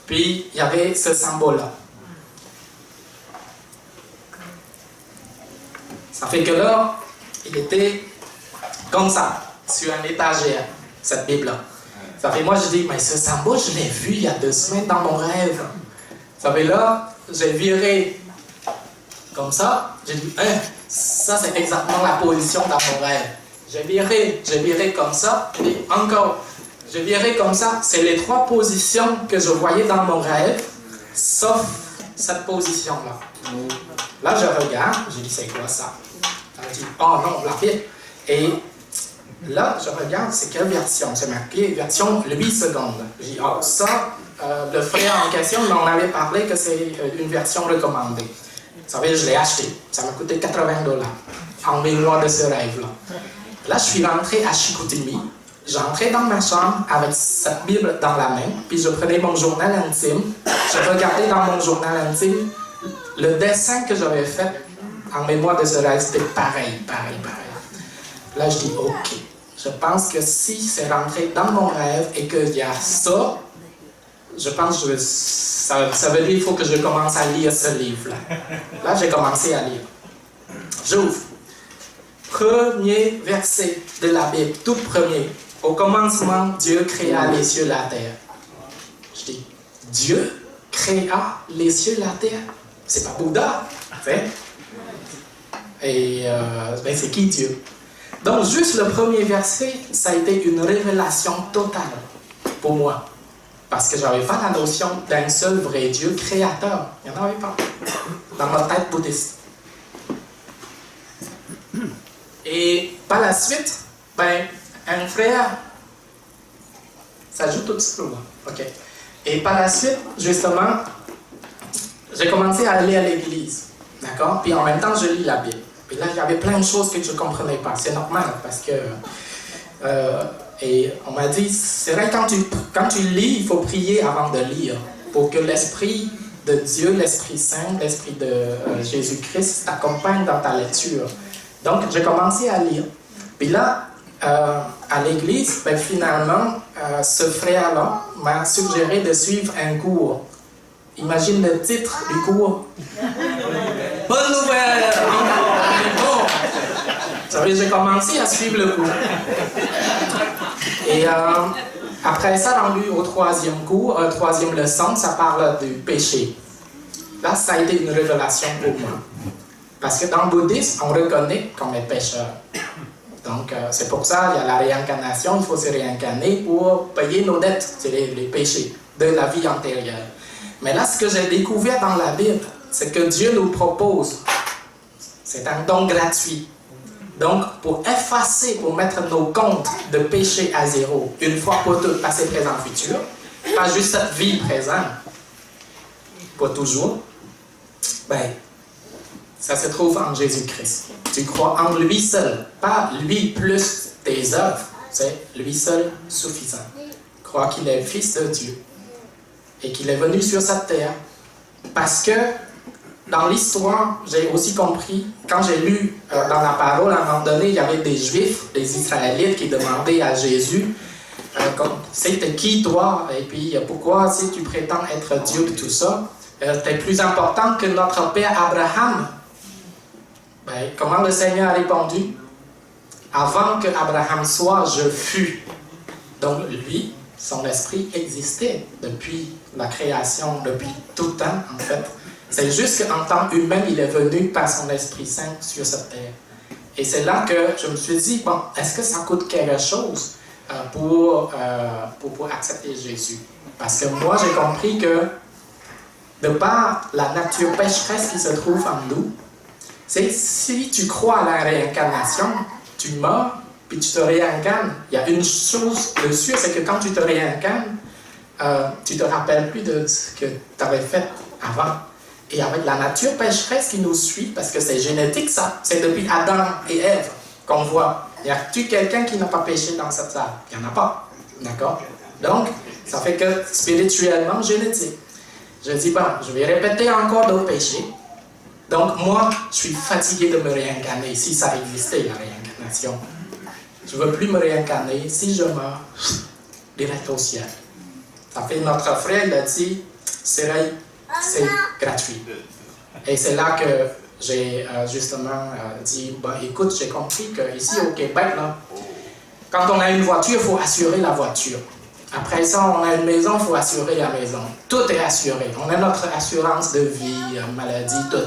[SPEAKER 3] puis il y avait ce symbole-là. Ça fait que là, il était comme ça, sur un étagère, cette Bible-là. Ça fait moi, je dis, mais ce symbole, je l'ai vu il y a 2 semaines dans mon rêve. Ça fait là, j'ai viré comme ça. J'ai dit, ça c'est exactement la position dans mon rêve. J'ai viré comme ça, et encore, j'ai viré comme ça. C'est les 3 positions que je voyais dans mon rêve, sauf cette position-là. Là, je regarde, j'ai dit, c'est quoi ça? Elle dit, oh non, la Bible. Et là, je regarde, c'est quelle version? C'est marqué version 8 secondes. J'ai dit, oh, ça, le frère en question m'en avait parlé que c'est une version recommandée. Vous savez, je l'ai acheté. Ça m'a coûté $80 en mémoire de ce rêve-là. Là, je suis rentré à Chicoutimi. J'entrais dans ma chambre avec cette Bible dans la main, puis je prenais mon journal intime. Je regardais dans mon journal intime le dessin que j'avais fait en mémoire de ce rêve, c'était pareil. Là, je dis, OK, je pense que si c'est rentré dans mon rêve et qu'il y a ça, je pense que ça veut dire qu'il faut que je commence à lire ce livre-là. Là, j'ai commencé à lire. J'ouvre. Premier verset de la Bible, tout premier. Au commencement, Dieu créa les cieux et la terre. Je dis, Dieu créa les cieux et la terre? C'est pas Bouddha, fait. Et ben c'est qui Dieu? Donc juste le premier verset, ça a été une révélation totale pour moi. Parce que j'avais pas la notion d'un seul vrai Dieu créateur. Il n'y en avait pas dans ma tête bouddhiste. Et par la suite, ben, un frère, ça joue tout seul, ok. Et par la suite, justement, j'ai commencé à aller à l'église, d'accord? Puis en même temps, je lis la Bible. Puis là, il y avait plein de choses que je ne comprenais pas. C'est normal, parce que... et on m'a dit, c'est vrai, quand tu lis, il faut prier avant de lire, pour que l'Esprit de Dieu, l'Esprit Saint, l'Esprit de Jésus-Christ t'accompagne dans ta lecture. Donc, j'ai commencé à lire. Puis là, à l'église, ben, finalement, ce frère-là m'a suggéré de suivre un cours. Imagine le titre du cours. Bonne nouvelle! Bon. Vous savez, j'ai commencé à suivre le cours. Et après ça, rendu au 3e cours, 3e leçon, ça parle du péché. Là, ça a été une révélation pour moi. Parce que dans le bouddhisme, on reconnaît qu'on est pécheur. Donc, c'est pour ça qu'il y a la réincarnation, il faut se réincarner pour payer nos dettes, c'est les péchés de la vie antérieure. Mais là, ce que j'ai découvert dans la Bible, c'est que Dieu nous propose, c'est un don gratuit. Donc, pour effacer, pour mettre nos comptes de péché à zéro, une fois pour toutes, passé, présent, futur, pas juste cette vie présente, pour toujours, ben, ça se trouve en Jésus-Christ. Tu crois en lui seul, pas lui plus tes œuvres, c'est lui seul suffisant. Crois qu'il est le Fils de Dieu et qu'il est venu sur cette terre parce que dans l'histoire, j'ai aussi compris, quand j'ai lu dans la parole, à un moment donné, il y avait des Juifs, des Israélites qui demandaient à Jésus, c'était qui toi? Et puis pourquoi si tu prétends être Dieu et tout ça? était plus importante que notre père Abraham. Ben, comment le Seigneur a répondu? Avant que Abraham soit, je fus. Donc lui, son esprit existait depuis la création, depuis tout temps en fait. C'est juste qu'en tant qu'humain, il est venu par son Esprit Saint sur cette terre. Et c'est là que je me suis dit, bon, est-ce que ça coûte quelque chose pour accepter Jésus? Parce que moi, j'ai compris que de par la nature pécheresse qui se trouve en nous, c'est si tu crois à la réincarnation, tu meurs, puis tu te réincarnes. Il y a une chose de sûr, c'est que quand tu te réincarnes, tu ne te rappelles plus de ce que tu avais fait avant. Et avec la nature pécheresse qui nous suit, parce que c'est génétique ça, c'est depuis Adam et Ève qu'on voit. Y a-t-il quelqu'un qui n'a pas péché dans cette salle? Il n'y en a pas. D'accord? Donc, ça fait que spirituellement, génétique. Je dis, bon, je vais répéter encore d'autres péchés. Donc, moi, je suis fatigué de me réincarner, si ça existait, la réincarnation. Je ne veux plus me réincarner. Si je meurs, direct au ciel. Ça fait notre frère, il a dit, c'est gratuit. Et c'est là que j'ai justement dit, bon, écoute, j'ai compris qu'ici au Québec, là, quand on a une voiture, il faut assurer la voiture. Après ça, on a une maison, il faut assurer la maison. Tout est assuré. On a notre assurance de vie, maladie, tout.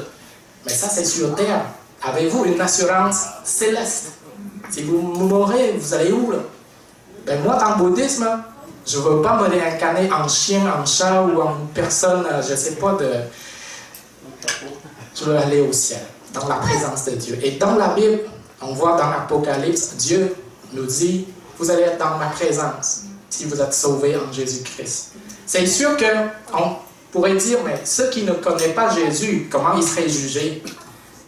[SPEAKER 3] Mais ça, c'est sur terre. Avez-vous une assurance céleste? Si vous mourrez, vous allez où, là? Ben moi, dans le bouddhisme, je ne veux pas me réincarner en chien, en chat ou en personne, je ne sais pas, je veux aller au ciel, dans la présence de Dieu. Et dans la Bible, on voit dans l'Apocalypse, Dieu nous dit, vous allez être dans ma présence si vous êtes sauvés en Jésus-Christ. C'est sûr qu'on pourrait dire, mais ceux qui ne connaissent pas Jésus, comment ils seraient jugés?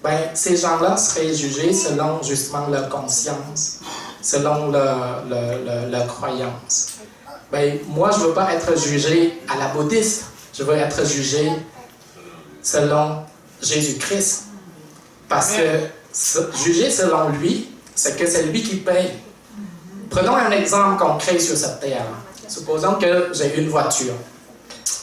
[SPEAKER 3] Ben, ces gens-là seraient jugés selon justement leur conscience, selon leur croyance. Ben, moi, je ne veux pas être jugé à la bouddhiste, je veux être jugé selon Jésus-Christ. Parce que juger selon lui, c'est que c'est lui qui paye. Prenons un exemple concret sur cette terre. Supposons que j'ai une voiture,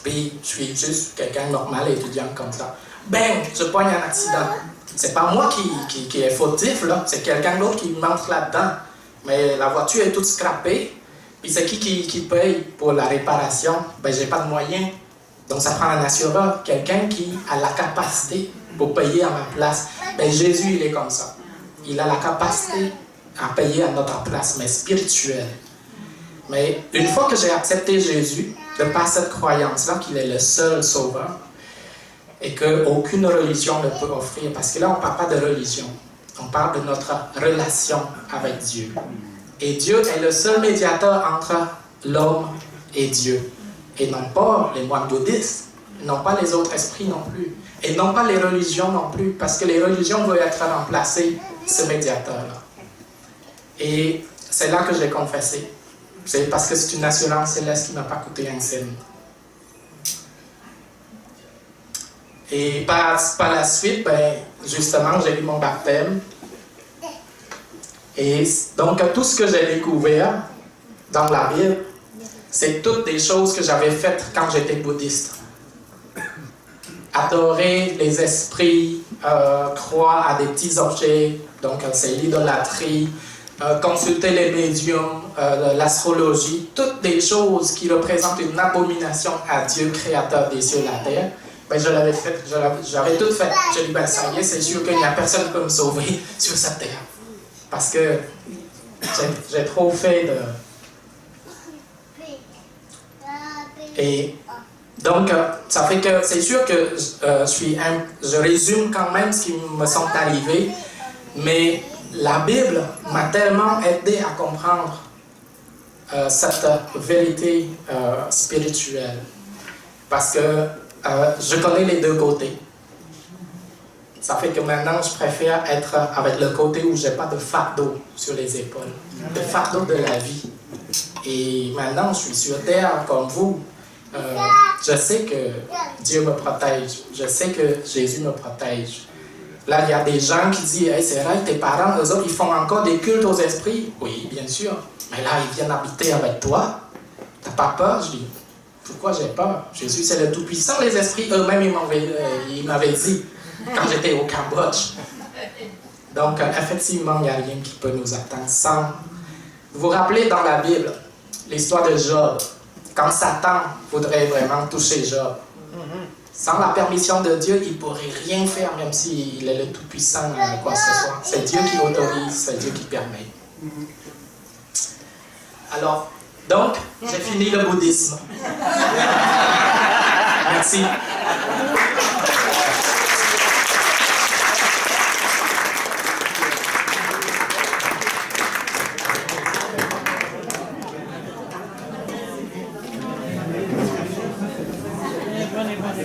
[SPEAKER 3] puis je suis juste quelqu'un normal, étudiant comme ça. Ben, je pogne un accident. C'est pas moi qui est fautif, là. C'est quelqu'un d'autre qui m'entre là-dedans. Mais la voiture est toute scrappée. Puis c'est qui paye pour la réparation? Ben, j'ai pas de moyens. Donc ça prend un assureur, quelqu'un qui a la capacité pour payer à ma place. Ben, Jésus, il est comme ça. Il a la capacité à payer à notre place, mais spirituelle. Mais une fois que j'ai accepté Jésus, de par cette croyance-là qu'il est le seul sauveur, et qu'aucune religion ne peut offrir, parce que là, on ne parle pas de religion, on parle de notre relation avec Dieu. Et Dieu est le seul médiateur entre l'homme et Dieu. Et non pas les moines bouddhistes, non pas les autres esprits non plus, et non pas les religions non plus, parce que les religions veulent être remplacées, ce médiateur-là. Et c'est là que j'ai confessé. C'est parce que c'est une assurance céleste qui ne m'a pas coûté un cent. Et par la suite, ben, justement, j'ai eu mon baptême. Et donc, tout ce que j'ai découvert dans la Bible, c'est toutes des choses que j'avais faites quand j'étais bouddhiste. Adorer les esprits, croire à des petits objets, donc c'est l'idolâtrie, consulter les médiums, l'astrologie, toutes des choses qui représentent une abomination à Dieu, créateur des cieux et de la terre. Ben, je l'avais fait, j'avais tout fait. J'ai dit, ben ça y est, c'est sûr qu'il n'y a personne qui peut me sauver sur cette terre. Parce que j'ai trop fait de... Et donc, ça fait que c'est sûr que je résume quand même ce qui me sont arrivés, mais la Bible m'a tellement aidé à comprendre cette vérité spirituelle. Parce que je connais les deux côtés. Ça fait que maintenant, je préfère être avec le côté où je n'ai pas de fardeau sur les épaules. Le fardeau de la vie. Et maintenant, je suis sur terre comme vous. Je sais que Dieu me protège. Je sais que Jésus me protège. Là, il y a des gens qui disent hey, « c'est vrai, tes parents, eux autres, ils font encore des cultes aux esprits. » Oui, bien sûr. Mais là, ils viennent habiter avec toi. T'as pas peur, je dis. Pourquoi j'ai peur? Jésus, c'est le Tout-Puissant. Les esprits eux-mêmes, ils m'avaient dit quand j'étais au Cambodge. Donc, effectivement, il n'y a rien qui peut nous atteindre sans... Vous vous rappelez dans la Bible, l'histoire de Job, quand Satan voudrait vraiment toucher Job. Sans la permission de Dieu, il ne pourrait rien faire, même s'il est le Tout-Puissant, quoi que ce soit. C'est Dieu qui autorise, c'est Dieu qui permet. Alors, donc, j'ai fini le bouddhisme. Merci.